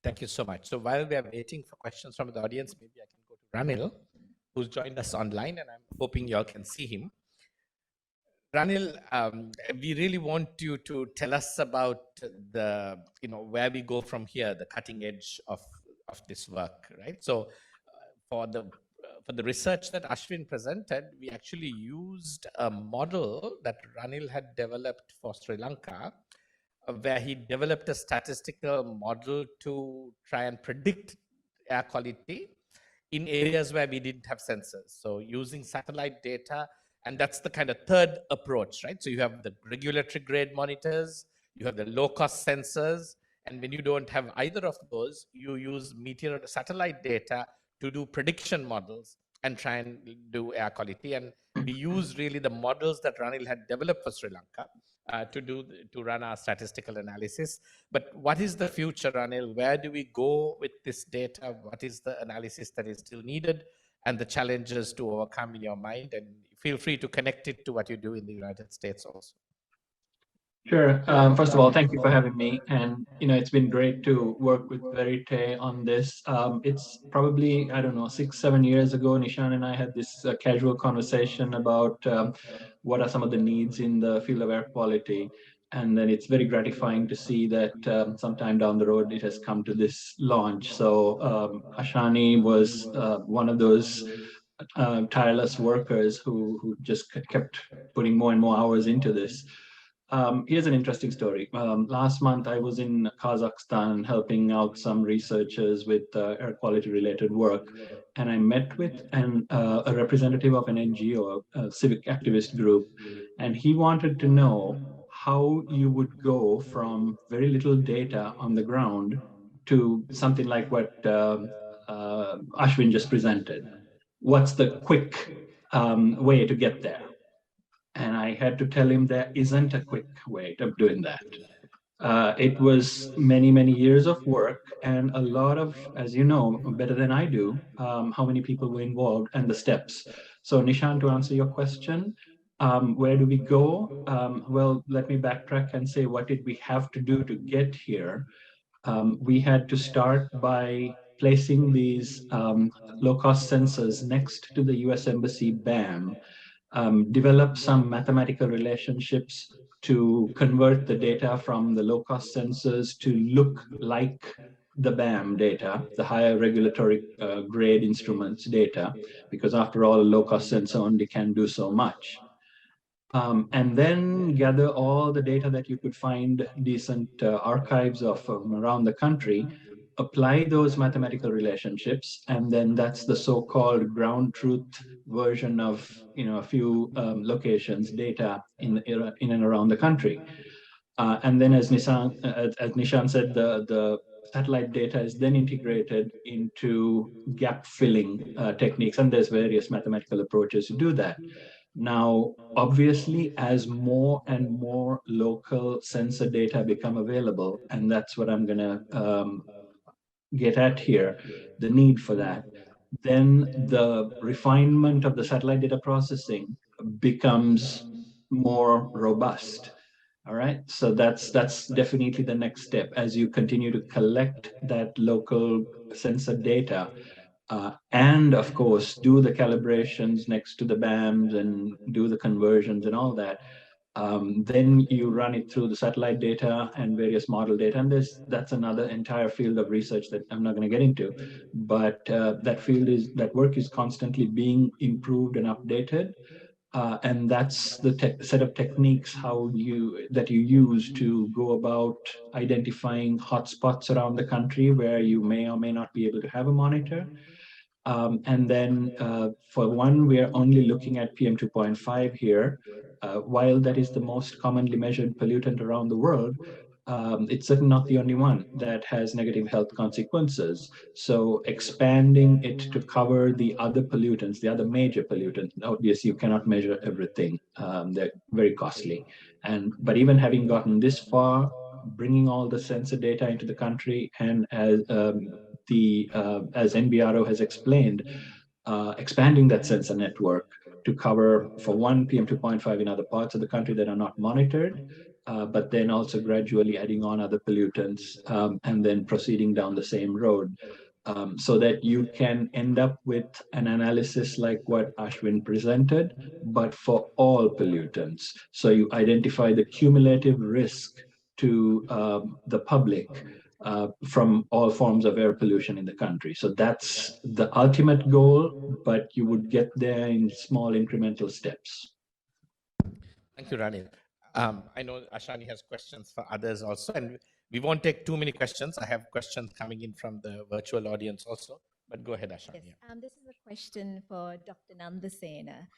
Thank you so much. So while we are waiting for questions from the audience, maybe I can go to Ranil, who's joined us online, and I'm hoping you all can see him. Ranil, we really want you to tell us about the, where we go from here, the cutting edge of this work, right? So for the research that Ashwin presented, we actually used a model that Ranil had developed for Sri Lanka, where he developed a statistical model to try and predict air quality in areas where we didn't have sensors. So using satellite data, and that's the kind of third approach, right? So you have the regulatory grade monitors, you have the low cost sensors, and when you don't have either of those, you use satellite data to do prediction models and try and do air quality. And we use really the models that Ranil had developed for Sri Lanka to run our statistical analysis. But what is the future, Ranil? Where do we go with this data? What is the analysis that is still needed and the challenges to overcome in your mind? And feel free to connect it to what you do in the United States also. Sure. First of all, thank you for having me. And, it's been great to work with Verité on this. It's probably, I don't know, 6-7 years ago, Nishan and I had this casual conversation about what are some of the needs in the field of air quality. And then it's very gratifying to see that sometime down the road, it has come to this launch. So Ashani was one of those tireless workers who just kept putting more and more hours into this. Here's an interesting story. Last month, I was in Kazakhstan helping out some researchers with air quality related work. And I met with a representative of an NGO, a civic activist group. And he wanted to know how you would go from very little data on the ground to something like what Ashwin just presented. What's the quick way to get there? And I had to tell him there isn't a quick way of doing that. It was many, many years of work and a lot of, as you know, better than I do, how many people were involved and the steps. So Nishan, to answer your question, where do we go? Well, let me backtrack and say, what did we have to do to get here? We had to start by placing these low-cost sensors next to the US Embassy BAM, develop some mathematical relationships to convert the data from the low-cost sensors to look like the BAM data, the higher regulatory grade instruments data, because after all, a low-cost sensor only can do so much. And then gather all the data that you could find decent archives of around the country, apply those mathematical relationships, and then that's the so-called ground truth version of a few locations data in and around the country. And then as Nishan said, the satellite data is then integrated into gap filling techniques, and there's various mathematical approaches to do that. Now, obviously, as more and more local sensor data become available, and that's what I'm going to get at here, the need for that, then the refinement of the satellite data processing becomes more robust. All right, so that's definitely the next step as you continue to collect that local sensor data. And of course, do the calibrations next to the BAMs and do the conversions and all that. Then you run it through the satellite data and various model data, and that's another entire field of research that I'm not going to get into. But that work is constantly being improved and updated, and that's the set of techniques that you use to go about identifying hotspots around the country where you may or may not be able to have a monitor. And then for one, we are only looking at PM2.5 here. While that is the most commonly measured pollutant around the world, it's certainly not the only one that has negative health consequences. So expanding it to cover the other pollutants, the other major pollutants, obviously you cannot measure everything. They're very costly. But even having gotten this far, bringing all the sensor data into the country, and as NBRO has explained, expanding that sensor network to cover, for one, PM2.5 in other parts of the country that are not monitored, but then also gradually adding on other pollutants, and then proceeding down the same road, so that you can end up with an analysis like what Ashwin presented, but for all pollutants. So you identify the cumulative risk to the public from all forms of air pollution in the country. So that's the ultimate goal, but you would get there in small incremental steps. Thank you, Ranil. I know Ashani has questions for others also, and we won't take too many questions. I have questions coming in from the virtual audience also, but go ahead, Ashani. Yes, this is a question for Dr. Nandasena.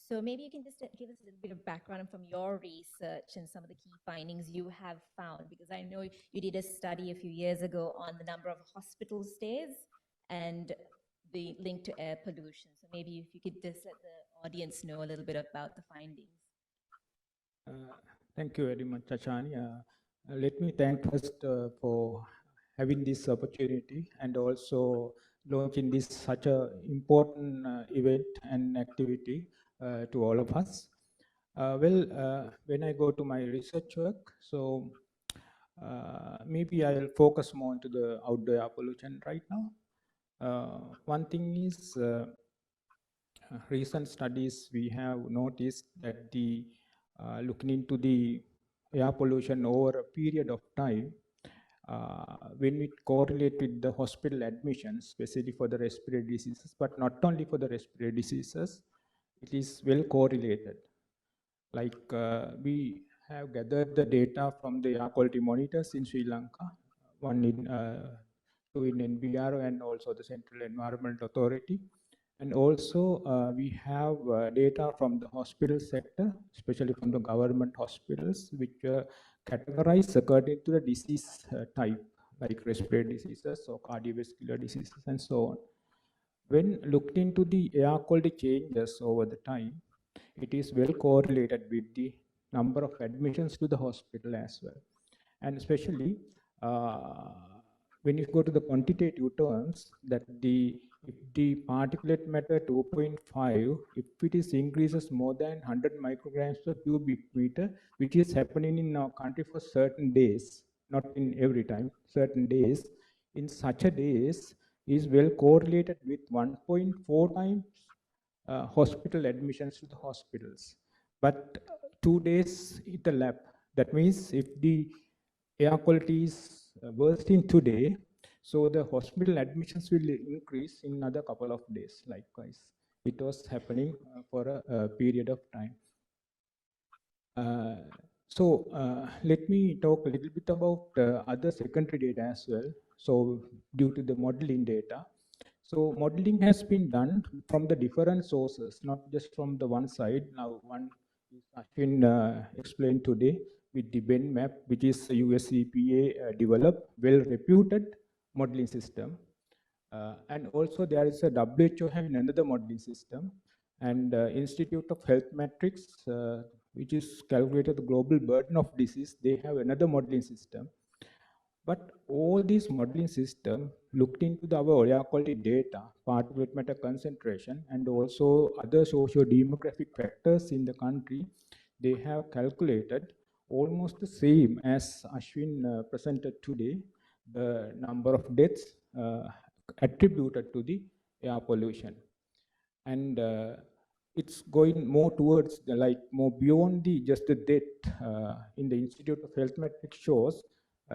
So maybe you can just give us a little bit of background from your research and some of the key findings you have found, because I know you did a study a few years ago on the number of hospital stays and the link to air pollution. So maybe if you could just let the audience know a little bit about the findings. Thank you very much, Ashani. Let me thank first for having this opportunity and also launching this such a important event and activity to all of us. When I go to my research work, so maybe I'll focus more into the outdoor air pollution right now. One thing is recent studies we have noticed that the looking into the air pollution over a period of time, when we correlate with the hospital admissions, especially for the respiratory diseases, but not only for the respiratory diseases, it is well correlated. Like we have gathered the data from the air quality monitors in Sri Lanka, two in NBRO and also the Central Environment Authority. And also we have data from the hospital sector, especially from the government hospitals, which categorize according to the disease type, like respiratory diseases or cardiovascular diseases and so on. When looked into the air quality changes over the time, it is well correlated with the number of admissions to the hospital as well. And especially when you go to the quantitative terms, that if the particulate matter 2.5, if it is increases more than 100 micrograms per cubic meter, which is happening in our country for certain days, not in every time, certain days, in such a days is well correlated with 1.4 times hospital admissions to the hospitals. But 2 days in the lab, that means if the air quality is worse in today, so the hospital admissions will increase in another couple of days. Likewise, it was happening for a period of time. Let me talk a little bit about other secondary data as well. So due to the modeling data, so modeling has been done from the different sources, not just from the one side. Now one is Ashwin explained today with the BenMap, which is a US EPA developed, well-reputed modeling system. And also there is a WHO having another modeling system, and Institute of Health Metrics, which is calculated the global burden of disease, they have another modeling system. But all these modeling systems looked into our air quality data, particulate matter concentration, and also other socio-demographic factors in the country. They have calculated almost the same as Ashwin presented today, the number of deaths attributed to the air pollution. And it's going more towards like more beyond the just the death. In the Institute of Health Metrics shows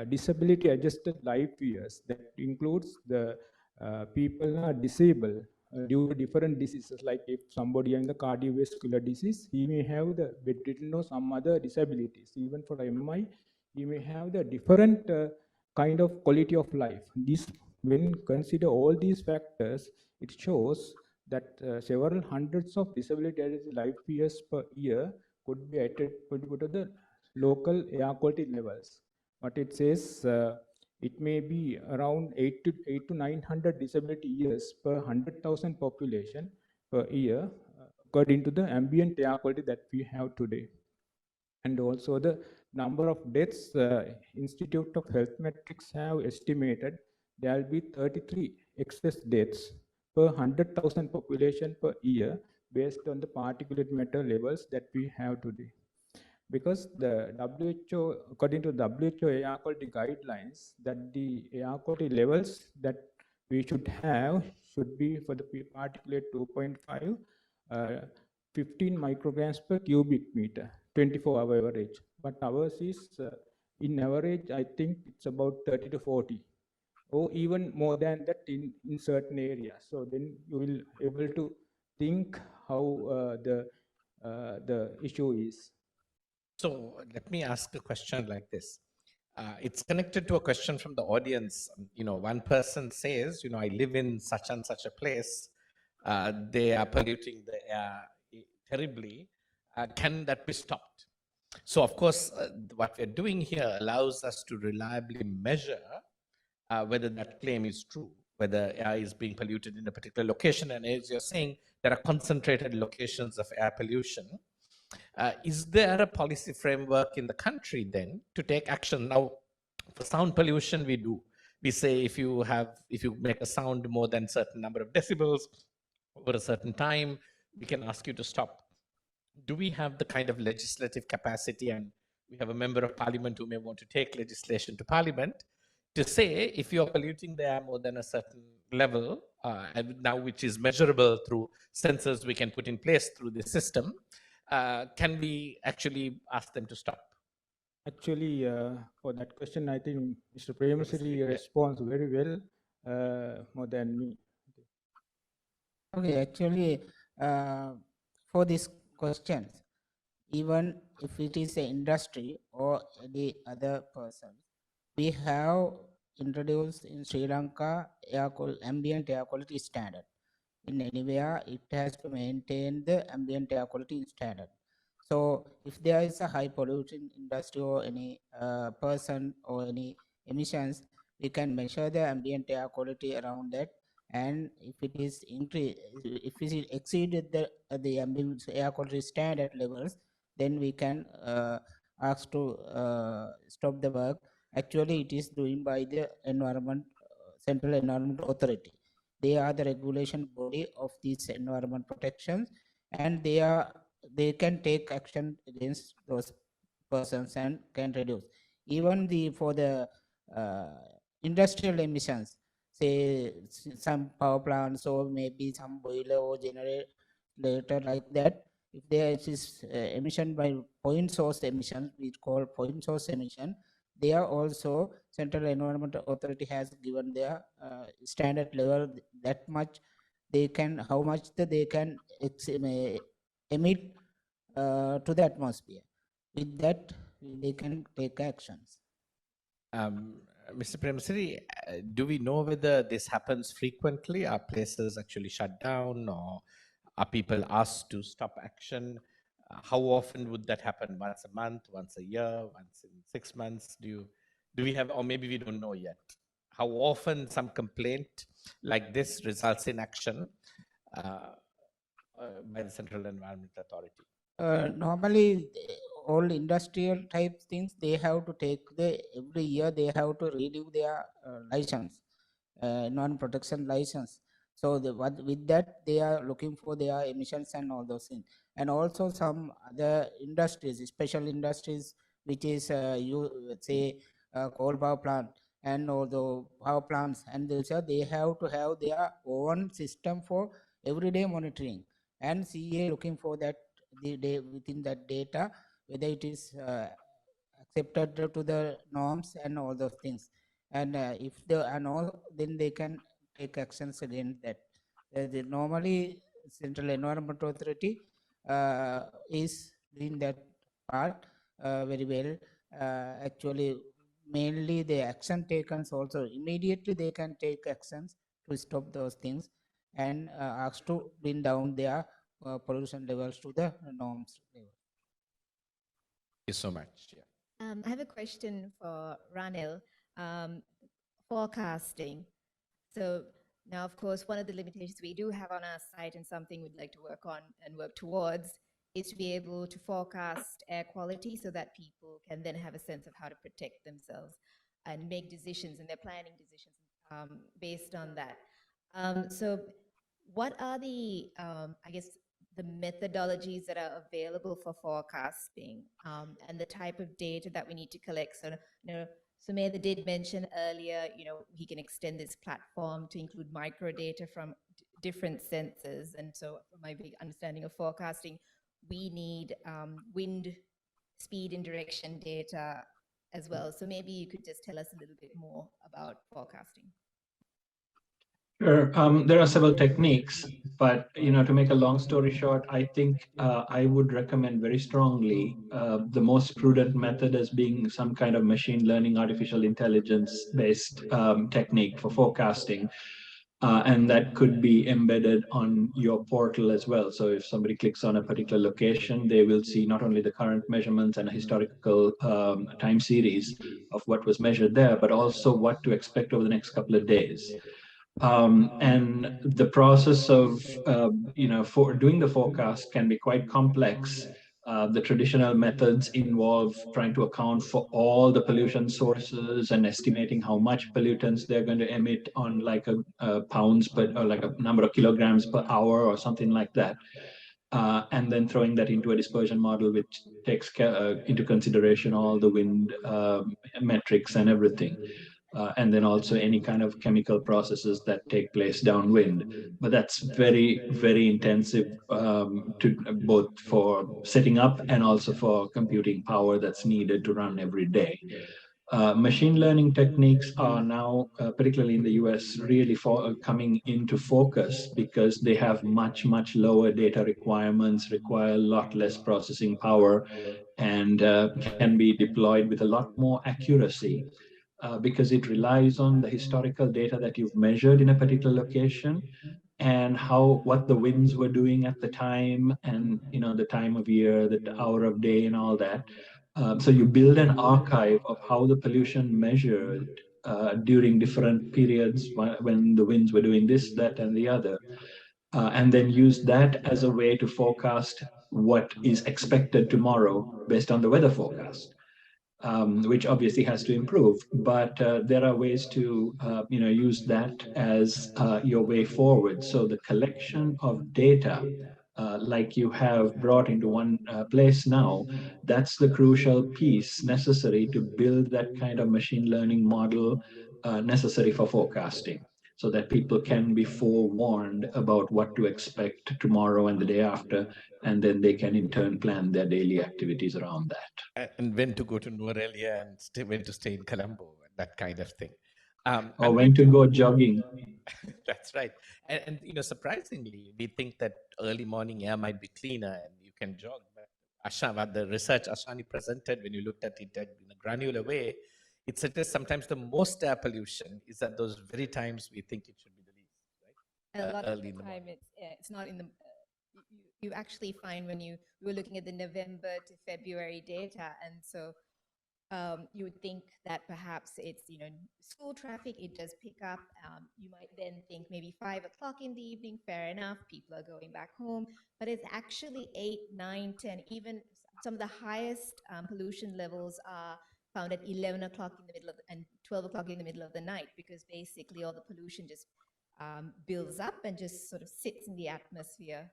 disability adjusted life years that includes the people are disabled due to different diseases. Like if somebody has the cardiovascular disease, he may have the bedridden or some other disabilities. Even for MI, he may have the different kind of quality of life. This, when consider all these factors, it shows that several hundreds of disability life years per year could be attributed to the local air quality levels. But it says it may be around 8 to 900 disability years per 100,000 population per year, according to the ambient air quality that we have today. And also the number of deaths, Institute of Health Metrics have estimated there will be 33 excess deaths per 100,000 population per year based on the particulate matter levels that we have today. Because the WHO, according to WHO air quality guidelines, that the air quality levels that we should have should be for the particulate 2.5, 15 micrograms per cubic meter, 24-hour average. But ours is, in average, I think it's about 30 to 40, or even more than that in certain areas. So then you will able to think how the issue is. So let me ask a question like this. It's connected to a question from the audience. One person says, I live in such and such a place. They are polluting the air terribly. Can that be stopped? So of course, what we're doing here allows us to reliably measure whether that claim is true, whether air is being polluted in a particular location. And as you're saying, there are concentrated locations of air pollution. Is there a policy framework in the country then to take action? Now, for sound pollution, we say if you make a sound more than a certain number of decibels over a certain time, we can ask you to stop. Do we have the kind of legislative capacity, and we have a member of parliament who may want to take legislation to parliament to say if you're polluting the air more than a certain level, and now which is measurable through sensors we can put in place through the system, can we actually ask them to stop? Actually, for that question, I think Mr. Premasiri responds very well, more than me. Okay, actually, for these questions, even if it is an industry or any other person, we have introduced in Sri Lanka ambient air quality standard. In anywhere, it has to maintain the ambient air quality standard. So if there is a high pollution industry or any person or any emissions, we can measure the ambient air quality around that. And if it is increased, if it exceeded the ambient air quality standard levels, then we can ask to stop the work. Actually, it is doing by the Central Environment Authority. They are the regulation body of these environment protections, and they can take action against those persons and can reduce. Even for the industrial emissions, say some power plants or maybe some boiler or generator like that, if there is emission by point source emission, we call point source emission, they are also Central Environment Authority has given their standard level, that much they can, how much they can emit to the atmosphere. With that, they can take actions. Mr. Premasiri, do we know whether this happens frequently? Are places actually shut down, or are people asked to stop action? How often would that happen? Once a month, once a year, once in 6 months? Do we have, or maybe we don't know yet, how often some complaint like this results in action by the Central Environment Authority? Normally, all industrial type things, they have to take every year they have to renew their license, non-protection license. So with that, they are looking for their emissions and all those things. And also some other industries, special industries, which is say coal power plant and all the power plants, and they have to have their own system for everyday monitoring. and CA looking for that within that data, whether it is accepted to the norms and all those things. And if they are all, then they can take actions against that. Normally, Central Environment Authority is doing that part very well. Actually, mainly the action taken also immediately they can take actions to stop those things and ask to bring down their pollution levels to the norms level. Thank you so much. Yeah. I have a question for Ranil. Forecasting. So now, of course, one of the limitations we do have on our site and something we'd like to work on and work towards is to be able to forecast air quality so that people can then have a sense of how to protect themselves and make decisions, and their planning decisions based on that. So what are the, I guess, the methodologies that are available for forecasting and the type of data that we need to collect? So, Sumedha did mention earlier, he can extend this platform to include microdata from different sensors. And so from my big understanding of forecasting, we need wind speed and direction data as well. So maybe you could just tell us a little bit more about forecasting. Sure. There are several techniques, but to make a long story short, I think I would recommend very strongly the most prudent method as being some kind of machine learning, artificial intelligence-based technique for forecasting. And that could be embedded on your portal as well. So if somebody clicks on a particular location, they will see not only the current measurements and a historical time series of what was measured there, but also what to expect over the next couple of days. And the process of for doing the forecast can be quite complex. The traditional methods involve trying to account for all the pollution sources and estimating how much pollutants they're going to emit on like a pounds per, or like a number of kilograms per hour or something like that. And then throwing that into a dispersion model, which takes into consideration all the wind metrics and everything. And then also any kind of chemical processes that take place downwind. But that's very, very intensive to both for setting up and also for computing power that's needed to run every day. Machine learning techniques are now, particularly in the US, really coming into focus because they have much, much lower data requirements, require a lot less processing power, and can be deployed with a lot more accuracy. Because it relies on the historical data that you've measured in a particular location and what the winds were doing at the time, and the time of year, the hour of day, and all that. So you build an archive of how the pollution measured during different periods when the winds were doing this, that, and the other, and then use that as a way to forecast what is expected tomorrow based on the weather forecast. Which obviously has to improve, but there are ways to use that as your way forward. So the collection of data, like you have brought into one place now, that's the crucial piece necessary to build that kind of machine learning model necessary for forecasting, so that people can be forewarned about what to expect tomorrow and the day after, and then they can in turn plan their daily activities around that. And when to go to Nuwara and when to stay in Colombo, and that kind of thing. Or when to go jogging. That's right. And surprisingly, we think that early morning air might be cleaner and you can jog. But the research Ashani presented, when you looked at it in a granular way, it suggests sometimes the most air pollution is at those very times we think it should be the least, right? A lot of the time it's not in the, you actually find when we were looking at the November to February data, and so you would think that perhaps it's, school traffic, it does pick up. You might then think maybe 5 o'clock in the evening, fair enough, people are going back home, but it's actually 8, 9, 10, even some of the highest pollution levels are found at 11 o'clock in the middle of and 12 o'clock in the middle of the night, because basically all the pollution just builds up and just sort of sits in the atmosphere.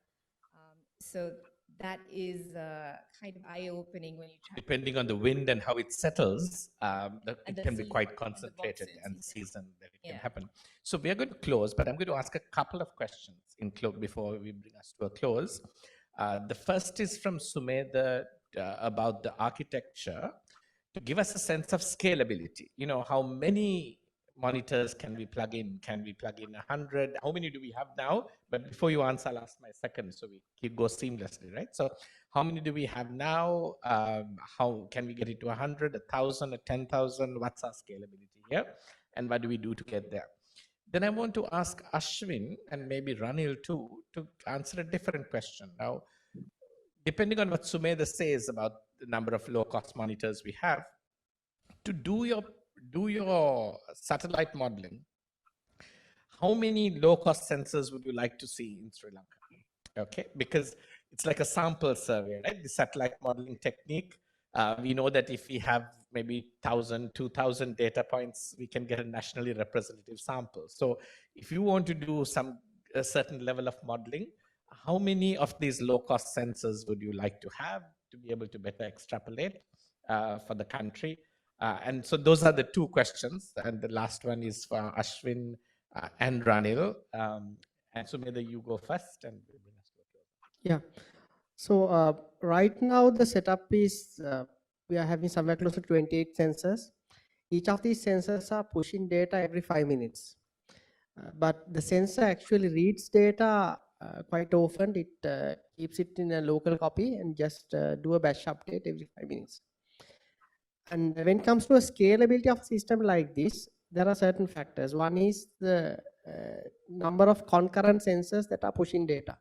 So that is kind of eye-opening when you try. Depending on the wind and how it settles, it can be quite season, concentrated and the season that it can Yeah. happen. So we are going to close, but I'm going to ask a couple of questions before we bring us to a close. The first is from Sumedha about the architecture to give us a sense of scalability. You know, how many monitors can we plug in? Can we plug in 100? How many do we have now? But before you answer, I'll ask my second, so we go seamlessly, right? So how many do we have now? How can we get it to 100, 1,000, or 10,000? What's our scalability here? And what do we do to get there? Then I want to ask Ashwin and maybe Ranil too to answer a different question. Now, depending on what Sumedha says about the number of low-cost monitors we have, to do your satellite modeling, how many low-cost sensors would you like to see in Sri Lanka? Okay, because it's like a sample survey, right? The satellite modeling technique. We know that if we have maybe 1,000, 2,000 data points, we can get a nationally representative sample. So if you want to do a certain level of modeling, how many of these low-cost sensors would you like to have to be able to better extrapolate for the country? And so those are the two questions. And the last one is for Ashwin and Ranil. And so maybe you go first. And yeah. So right now the setup is we are having somewhere close to 28 sensors. Each of these sensors are pushing data every 5 minutes. But the sensor actually reads data quite often. It keeps it in a local copy and just do a batch update every 5 minutes. And when it comes to a scalability of a system like this, there are certain factors. One is the number of concurrent sensors that are pushing data.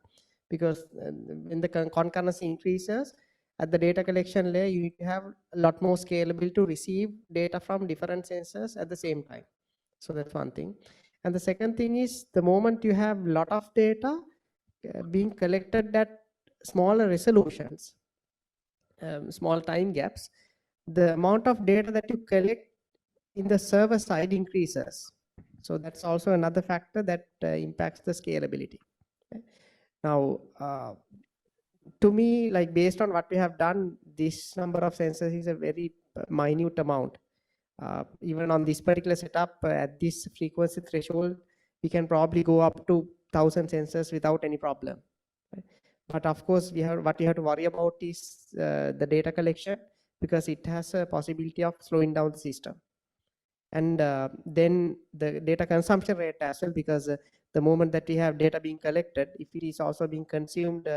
Because when the concurrency increases at the data collection layer, you need to have a lot more scalability to receive data from different sensors at the same time. So that's one thing. And the second thing is the moment you have a lot of data being collected at smaller resolutions, small time gaps, the amount of data that you collect in the server side increases. So that's also another factor that impacts the scalability. Okay. Now, to me, like based on what we have done, this number of sensors is a very minute amount. Even on this particular setup, at this frequency threshold, we can probably go up to 1,000 sensors without any problem. Right? But of course, what we have to worry about is the data collection, because it has a possibility of slowing down the system. And then the data consumption rate as well, because the moment that we have data being collected, if it is also being consumed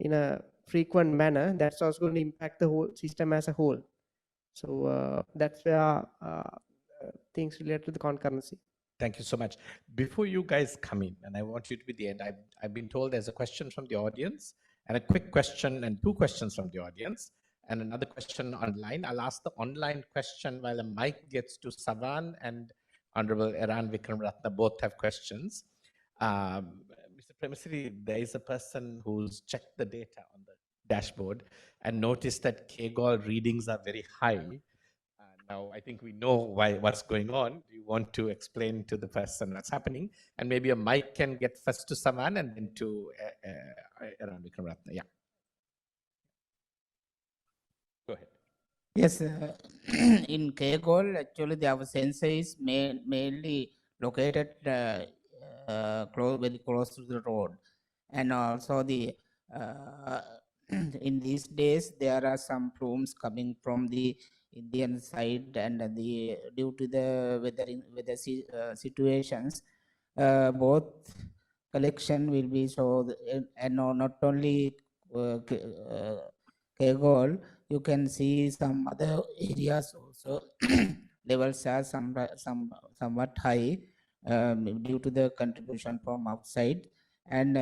in a frequent manner, that's also going to impact the whole system as a whole. So that's where things related to the concurrency. Thank you so much. Before you guys come in, and I want you to be the end, I've been told there's a question from the audience, and a quick question and two questions from the audience, and another question online. I'll ask the online question while the mic gets to Savan and Honorable Eran Vikramratna both have questions. Mr. Premisri, there is a person who's checked the data on the dashboard and noticed that KGOL readings are very high. Now, I think we know what's going on. You want to explain to the person what's happening, and maybe a mic can get first to Saman and then to Eran Vikramratna. Yeah. Go ahead. Yes, in KGOL, actually, our sensor is mainly located very close to the road, and also the in these days there are some plumes coming from the Indian side, and due to the weather situations, both collection will be so, and not only KGOL, you can see some other areas also levels are somewhat high due to the contribution from outside, and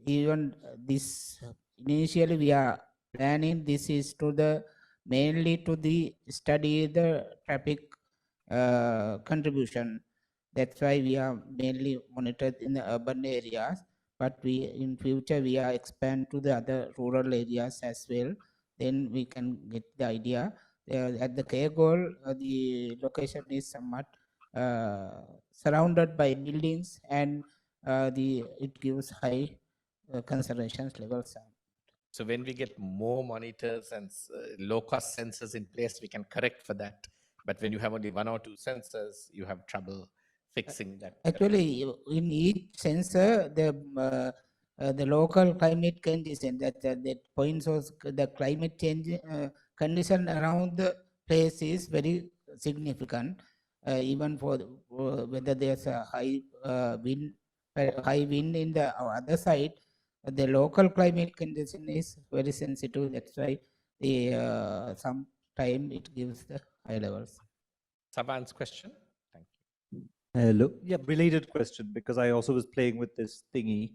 even this initially we are planning this is to the mainly to the study the traffic contribution. That's why we are mainly monitored in the urban areas, but we in future we are expand to the other rural areas as well. Then we can get the idea. At the KGOL, the location is somewhat surrounded by buildings, and it gives high considerations levels are. So when we get more monitors and low-cost sensors in place, we can correct for that. But when you have only 1 or 2 sensors, you have trouble fixing that. Actually, in each sensor, the local climate condition that points of the climate change condition around the place is very significant. Even for whether there's a high wind in the other side, the local climate condition is very sensitive. That's why the sometime it gives the high levels. Saban's question. Thank you. Hello. Yeah, related question, because I also was playing with this thingy.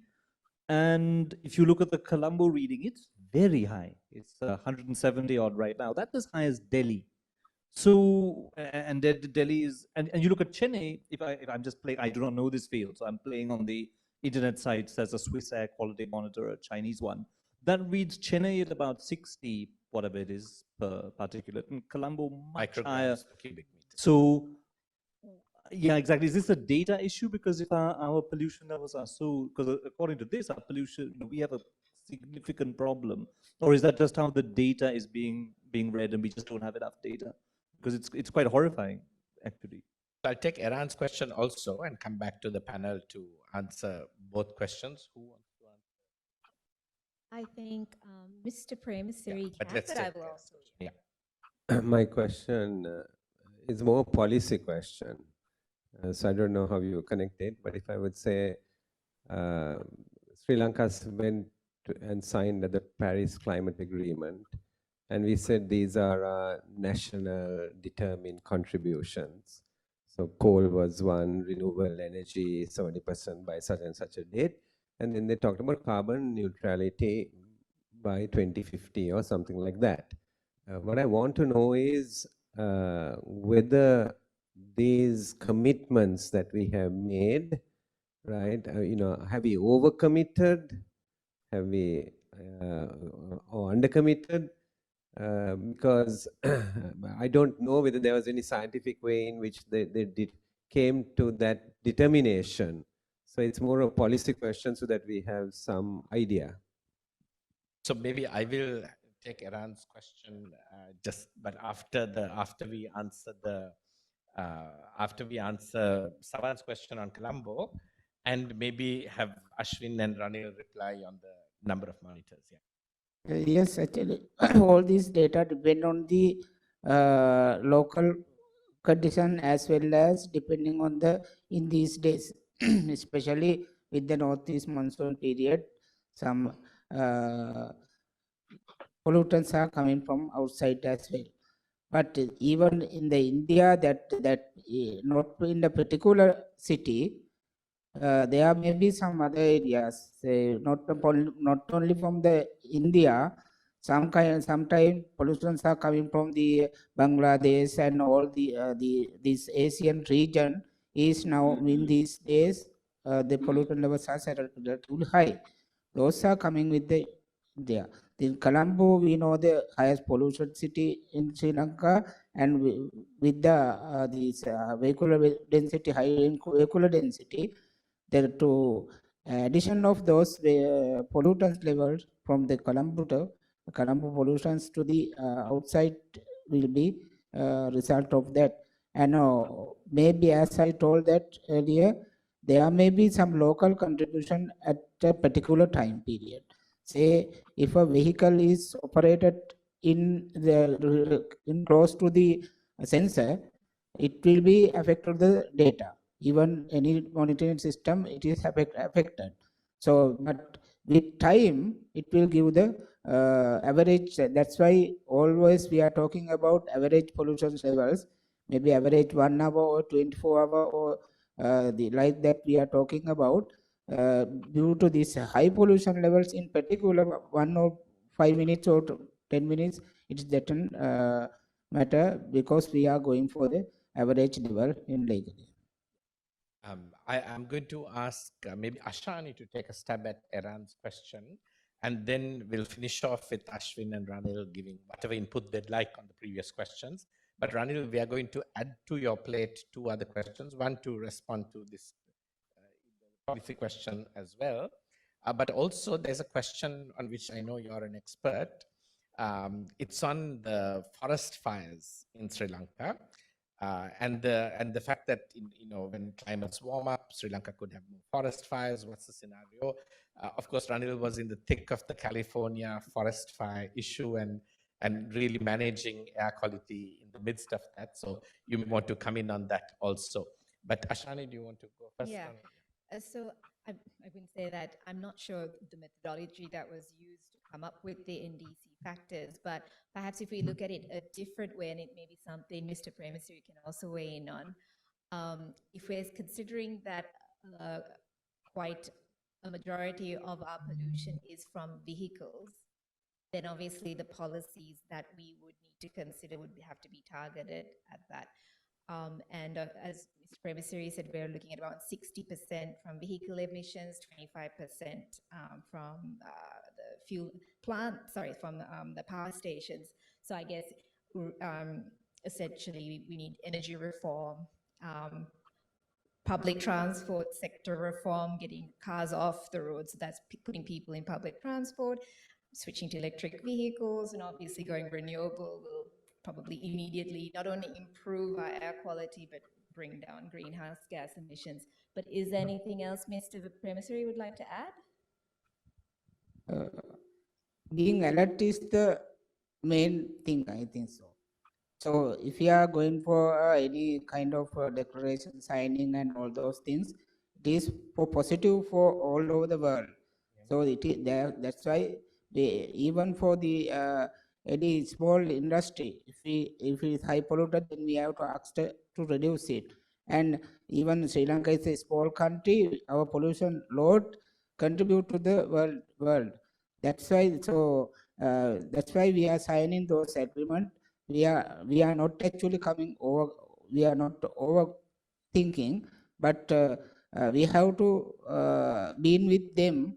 And if you look at the Colombo reading, it's very high. It's 170 odd right now. That's as high as Delhi. So, and Delhi is, and you look at Chennai, if I'm just playing, I do not know this field, so I'm playing on the internet sites as a Swiss air quality monitor, a Chinese one. That reads Chennai at about 60, whatever it is, per particulate, and Colombo much higher. Per cubic meter. So, yeah, exactly. Is this a data issue? Because if our pollution levels are so, because according to this, our pollution, we have a significant problem. Or is that just how the data is being read and we just don't have enough data? Because it's quite horrifying, actually. I'll take Eran's question also and come back to the panel to answer both questions. Who wants to answer? I think Mr. Premasiri but let's but I take will this. also. Yeah. My question is more policy question. So I don't know how you connect it, but if I would say Sri Lanka went and signed the Paris Climate Agreement, and we said these are national determined contributions. So coal was one, renewable energy 70% by such and such a date, and then they talked about carbon neutrality by 2050 or something like that. What I want to know is whether these commitments that we have made, right? Have we overcommitted? Have we or undercommitted? Because I don't know whether there was any scientific way in which they came to that determination. So it's more a policy question so that we have some idea. So maybe I will take Eran's question but after we answer Savan's question on Colombo, and maybe have Ashwin and Ranil reply on the number of monitors. Yeah. Yes, actually, all these data depend on the local condition as well as depending on in these days, especially with the northeast monsoon period, some pollutants are coming from outside as well. But even in the India, that not in the particular city, there may be some other areas, say not only from the India. Sometimes pollutants are coming from the Bangladesh and all this Asian region is now in these days the pollutant levels are relatively high. Those are coming with the there. In Colombo, we know the highest pollution city in Sri Lanka, and with the this vehicular density, high vehicular density, there to addition of those pollutants levels from the Colombo pollutions to the outside will be result of that. And maybe as I told that earlier, there may be some local contribution at a particular time period. Say if a vehicle is operated in close to the sensor, it will be affected the data. Even any monitoring system, it is affected. So, but with time, it will give the average. That's why always we are talking about average pollution levels, maybe average 1 hour or 24 hour or like that we are talking about. Due to these high pollution levels, in particular 1 or 5 minutes or 10 minutes, it doesn't matter because we are going for the average level in Lake. I'm going to ask maybe Ashani to take a stab at Eran's question, and then we'll finish off with Ashwin and Ranil giving whatever input they'd like on the previous questions. But Ranil, we are going to add to your plate 2 other questions, one to respond to this policy question as well. But also there's a question on which I know you're an expert. It's on the forest fires in Sri Lanka. And the fact that when climates warm up, Sri Lanka could have more forest fires. What's the scenario? Of course, Ranil was in the thick of the California forest fire issue and really managing air quality in the midst of that. So you may want to come in on that also. But Ashani, do you want to go first? Yeah. So I wouldn't say that I'm not sure the methodology that was used to come up with the NDC factors, but perhaps if we look at it a different way, and it may be something Mr. Premisary can also weigh in on, if we're considering that quite a majority of our pollution is from vehicles, then obviously the policies that we would need to consider would have to be targeted at that. As Mr. Premisary said, we're looking at about 60% from vehicle emissions, 25% from the fuel plant, from the power stations. So I guess essentially we need energy reform, public transport sector reform, getting cars off the roads. So that's putting people in public transport, switching to electric vehicles, and obviously going renewable will probably immediately not only improve our air quality, but bring down greenhouse gas emissions. But is there anything else Mr. Premisary would like to add? Being alert is the main thing, I think so. So if you are going for any kind of declaration signing and all those things, it is positive for all over the world. So it is there. That's why even for the any small industry, if it is high polluted, then we have to ask to reduce it. And even Sri Lanka is a small country, our pollution load contribute to the world. That's why. So that's why we are signing those agreements. We are not actually coming over. We are not overthinking, but we have to be with them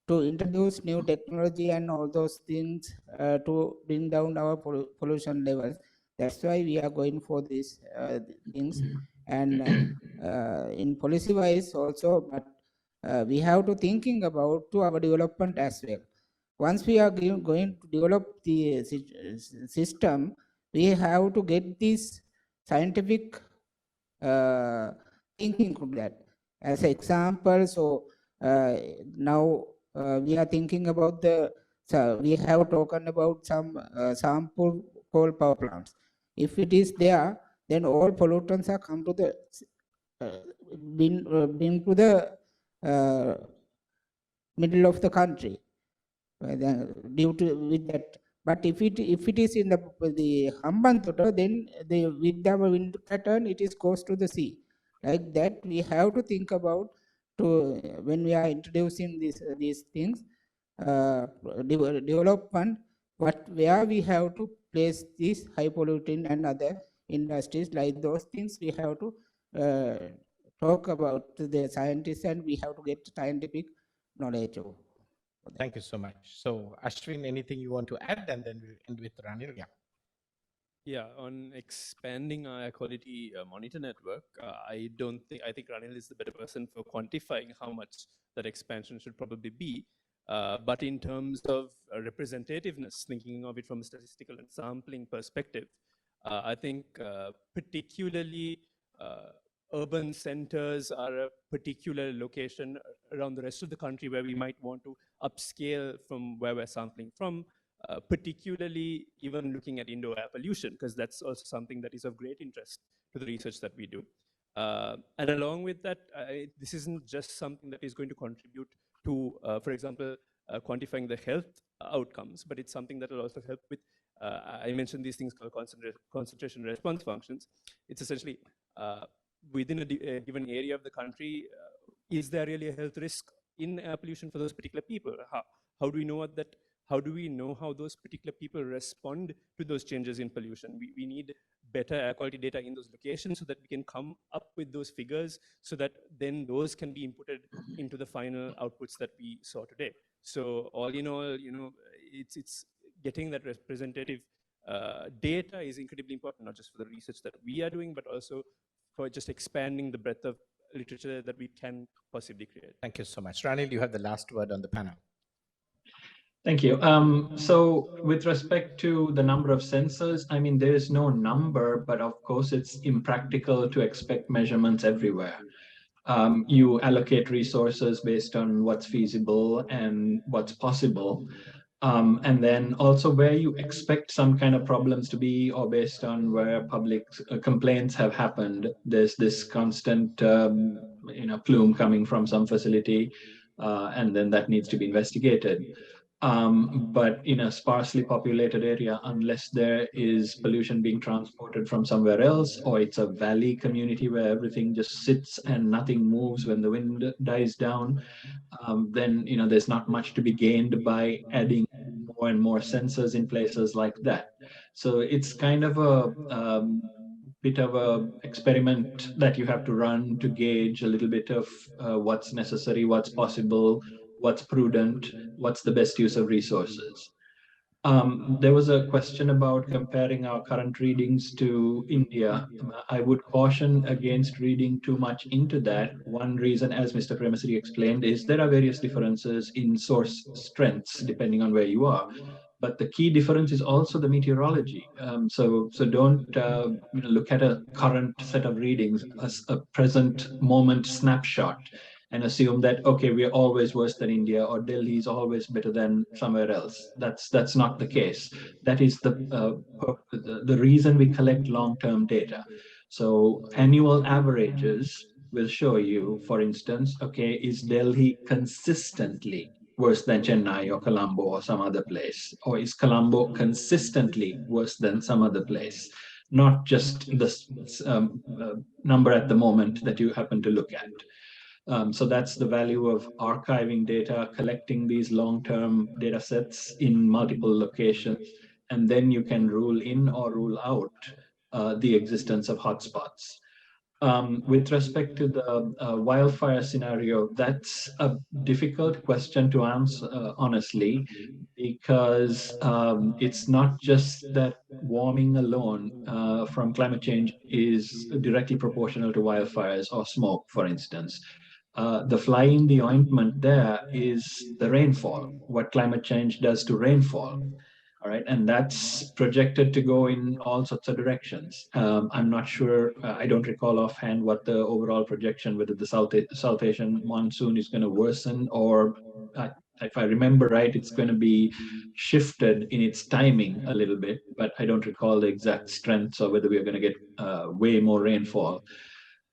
to introduce new technology and all those things to bring down our pollution levels. That's why we are going for these things. And in policy wise also, but we have to thinking about to our development as well. Once we are going to develop the system, we have to get this scientific thinking to that. As an example, so now we are thinking about we have talked about some sample coal power plants. If it is there, then all pollutants are come to the bring to the middle of the country due to with that. But if it is in the Hambantota, then with our wind pattern it is goes to the sea. Like that, we have to think about to when we are introducing these things development. But where we have to place these high polluting and other industries, like those things, we have to talk about the scientists, and we have to get scientific knowledge. Thank you so much. So Ashwin, anything you want to add, and then we'll end with Ranil? Yeah. Yeah, on expanding our air quality monitor network, I think Ranil is the better person for quantifying how much that expansion should probably be. But in terms of representativeness, thinking of it from a statistical and sampling perspective, I think particularly urban centers are a particular location around the rest of the country where we might want to upscale from where we're sampling from, particularly even looking at indoor air pollution, because that's also something that is of great interest to the research that we do. And along with that, this isn't just something that is going to contribute to, for example, quantifying the health outcomes, but it's something that will also help with, I mentioned these things called concentration response functions. It's essentially within a given area of the country, is there really a health risk in air pollution for those particular people? How do we know that? How do we know how those particular people respond to those changes in pollution? We need better air quality data in those locations so that we can come up with those figures so that then those can be inputted into the final outputs that we saw today. So all in all, it's getting that representative data is incredibly important, not just for the research that we are doing, but also for just expanding the breadth of literature that we can possibly create. Thank you so much. Ranil, you have the last word on the panel. Thank you. So with respect to the number of sensors, I mean, there is no number, but of course it's impractical to expect measurements everywhere. You allocate resources based on what's feasible and what's possible. And then also where you expect some kind of problems to be, or based on where public complaints have happened, there's this constant plume coming from some facility, and then that needs to be investigated. But in a sparsely populated area, unless there is pollution being transported from somewhere else, or it's a valley community where everything just sits and nothing moves when the wind dies down, then there's not much to be gained by adding more and more sensors in places like that. So it's kind of a bit of a experiment that you have to run to gauge a little bit of what's necessary, what's possible, what's prudent, what's the best use of resources. There was a question about comparing our current readings to India. I would caution against reading too much into that. One reason, as Mr. Premasiri explained, is there are various differences in source strengths depending on where you are. But the key difference is also the meteorology. So don't look at a current set of readings as a present moment snapshot and assume that, okay, we're always worse than India, or Delhi is always better than somewhere else. That's not the case. That is the reason we collect long-term data. So annual averages will show you, for instance, okay, is Delhi consistently worse than Chennai or Colombo or some other place? Or is Colombo consistently worse than some other place? Not just the number at the moment that you happen to look at. So that's the value of archiving data, collecting these long-term data sets in multiple locations, and then you can rule in or rule out the existence of hotspots. With respect to the wildfire scenario, that's a difficult question to answer, honestly, because it's not just that warming alone from climate change is directly proportional to wildfires or smoke, for instance. The fly in the ointment there is the rainfall, what climate change does to rainfall. All right, and that's projected to go in all sorts of directions. I'm not sure, I don't recall offhand what the overall projection, whether the South Asian monsoon is going to worsen, or if I remember right, it's going to be shifted in its timing a little bit, but I don't recall the exact strengths or whether we are going to get way more rainfall.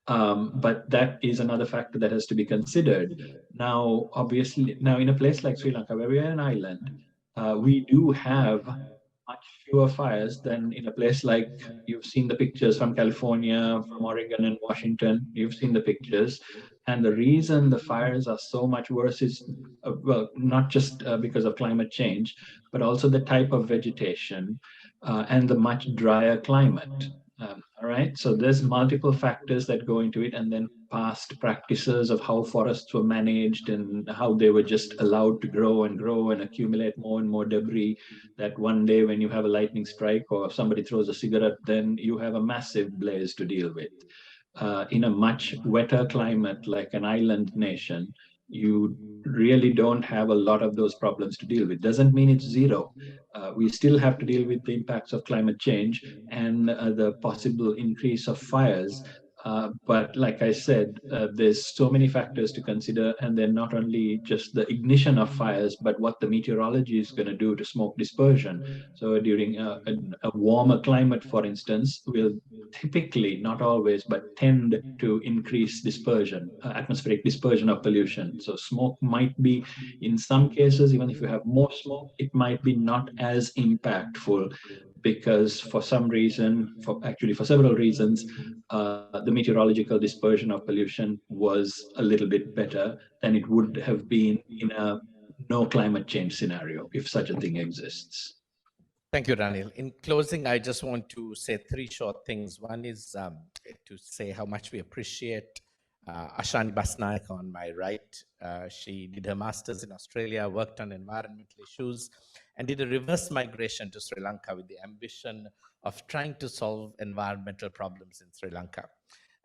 But that is another factor that has to be considered. Now, obviously, now in a place like Sri Lanka, where we are an island, we do have much fewer fires than in a place like, you've seen the pictures from California, from Oregon and Washington, you've seen the pictures. And the reason the fires are so much worse is, well, not just because of climate change, but also the type of vegetation and the much drier climate. All right, so there's multiple factors that go into it, and then past practices of how forests were managed and how they were just allowed to grow and accumulate more and more debris, that one day when you have a lightning strike or somebody throws a cigarette, then you have a massive blaze to deal with. In a much wetter climate like an island nation, you really don't have a lot of those problems to deal with. Doesn't mean it's zero. We still have to deal with the impacts of climate change and the possible increase of fires. But like I said, there's so many factors to consider, and then not only just the ignition of fires, but what the meteorology is going to do to smoke dispersion. So during a warmer climate, for instance, will typically, not always, but tend to increase dispersion, atmospheric dispersion of pollution. So smoke might be, in some cases, even if you have more smoke, it might be not as impactful, because for some reason, for several reasons, the meteorological dispersion of pollution was a little bit better than it would have been in a no climate change scenario, if such a thing exists. Thank you, Ranil. In closing, I just want to say three short things. One is to say how much we appreciate Ashani Basnaik on my right. She did her master's in Australia, worked on environmental issues, and did a reverse migration to Sri Lanka with the ambition of trying to solve environmental problems in Sri Lanka.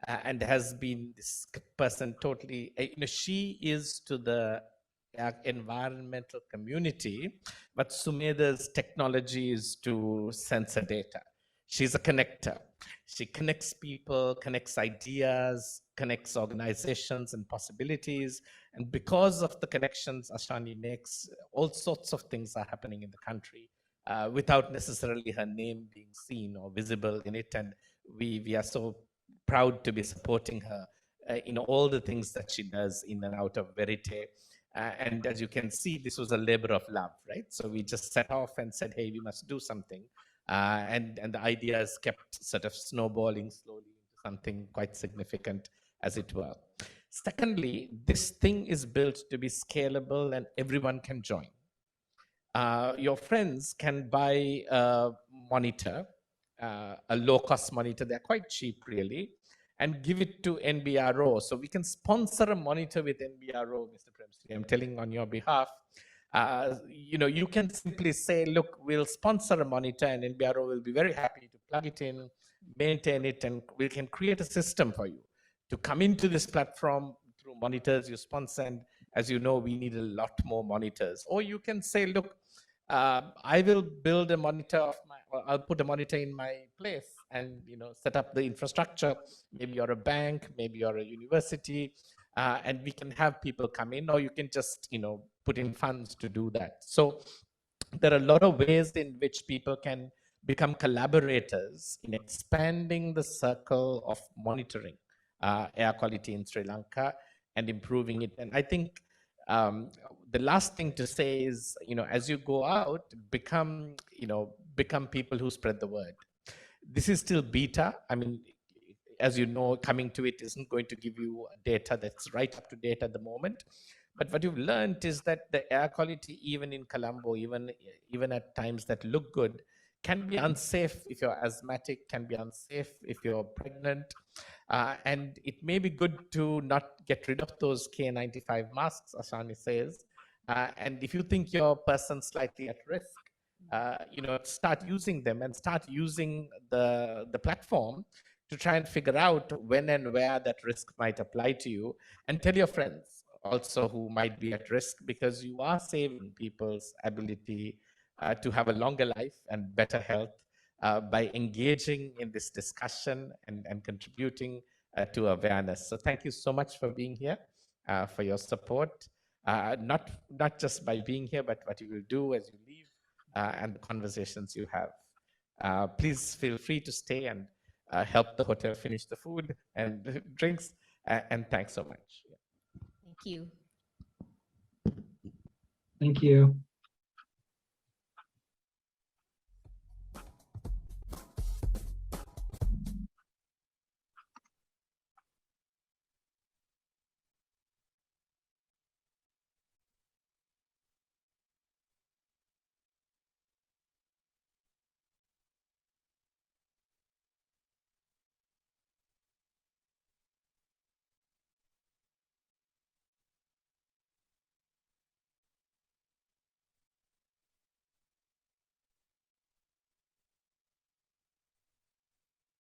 and has been this person totally, she is to the environmental community, but Sumedha's technology is to sensor data. She's a connector. She connects people, connects ideas, connects organizations and possibilities. And because of the connections Ashani makes, all sorts of things are happening in the country without necessarily her name being seen or visible in it. And we are so proud to be supporting her in all the things that she does in and out of Verité. And as you can see, this was a labor of love, right? So we just set off and said, hey, we must do something. And the ideas kept sort of snowballing slowly into something quite significant, as it were. Secondly, this thing is built to be scalable and everyone can join. Your friends can buy a monitor, a low-cost monitor. They're quite cheap, really, and give it to NBRO. So we can sponsor a monitor with NBRO, Mr. Premsri. I'm telling on your behalf. You can simply say, look, we'll sponsor a monitor and NBRO will be very happy to plug it in, maintain it, and we can create a system for you to come into this platform through monitors you sponsor. And as you know, we need a lot more monitors. Or you can say, look, I will build a monitor of or I'll put a monitor in my place and set up the infrastructure. Maybe you're a bank, maybe you're a university, and we can have people come in, or you can just put in funds to do that. So there are a lot of ways in which people can become collaborators in expanding the circle of monitoring air quality in Sri Lanka and improving it. And I think the last thing to say is, as you go out, become people who spread the word. This is still beta. I mean, as you know, coming to it isn't going to give you data that's right up to date at the moment. But what you've learned is that the air quality, even in Colombo, even at times that look good, can be unsafe if you're asthmatic, can be unsafe if you're pregnant. And it may be good to not get rid of those K95 masks, Ashani says. And if you think your person's slightly at risk, start using them and start using the platform to try and figure out when and where that risk might apply to you, and tell your friends also who might be at risk, because you are saving people's ability to have a longer life and better health by engaging in this discussion and contributing to awareness. So thank you so much for being here, for your support, not just by being here, but what you will do as you leave and the conversations you have. Please feel free to stay and help the hotel finish the food and drinks, and thanks so much. Thank you. Thank you.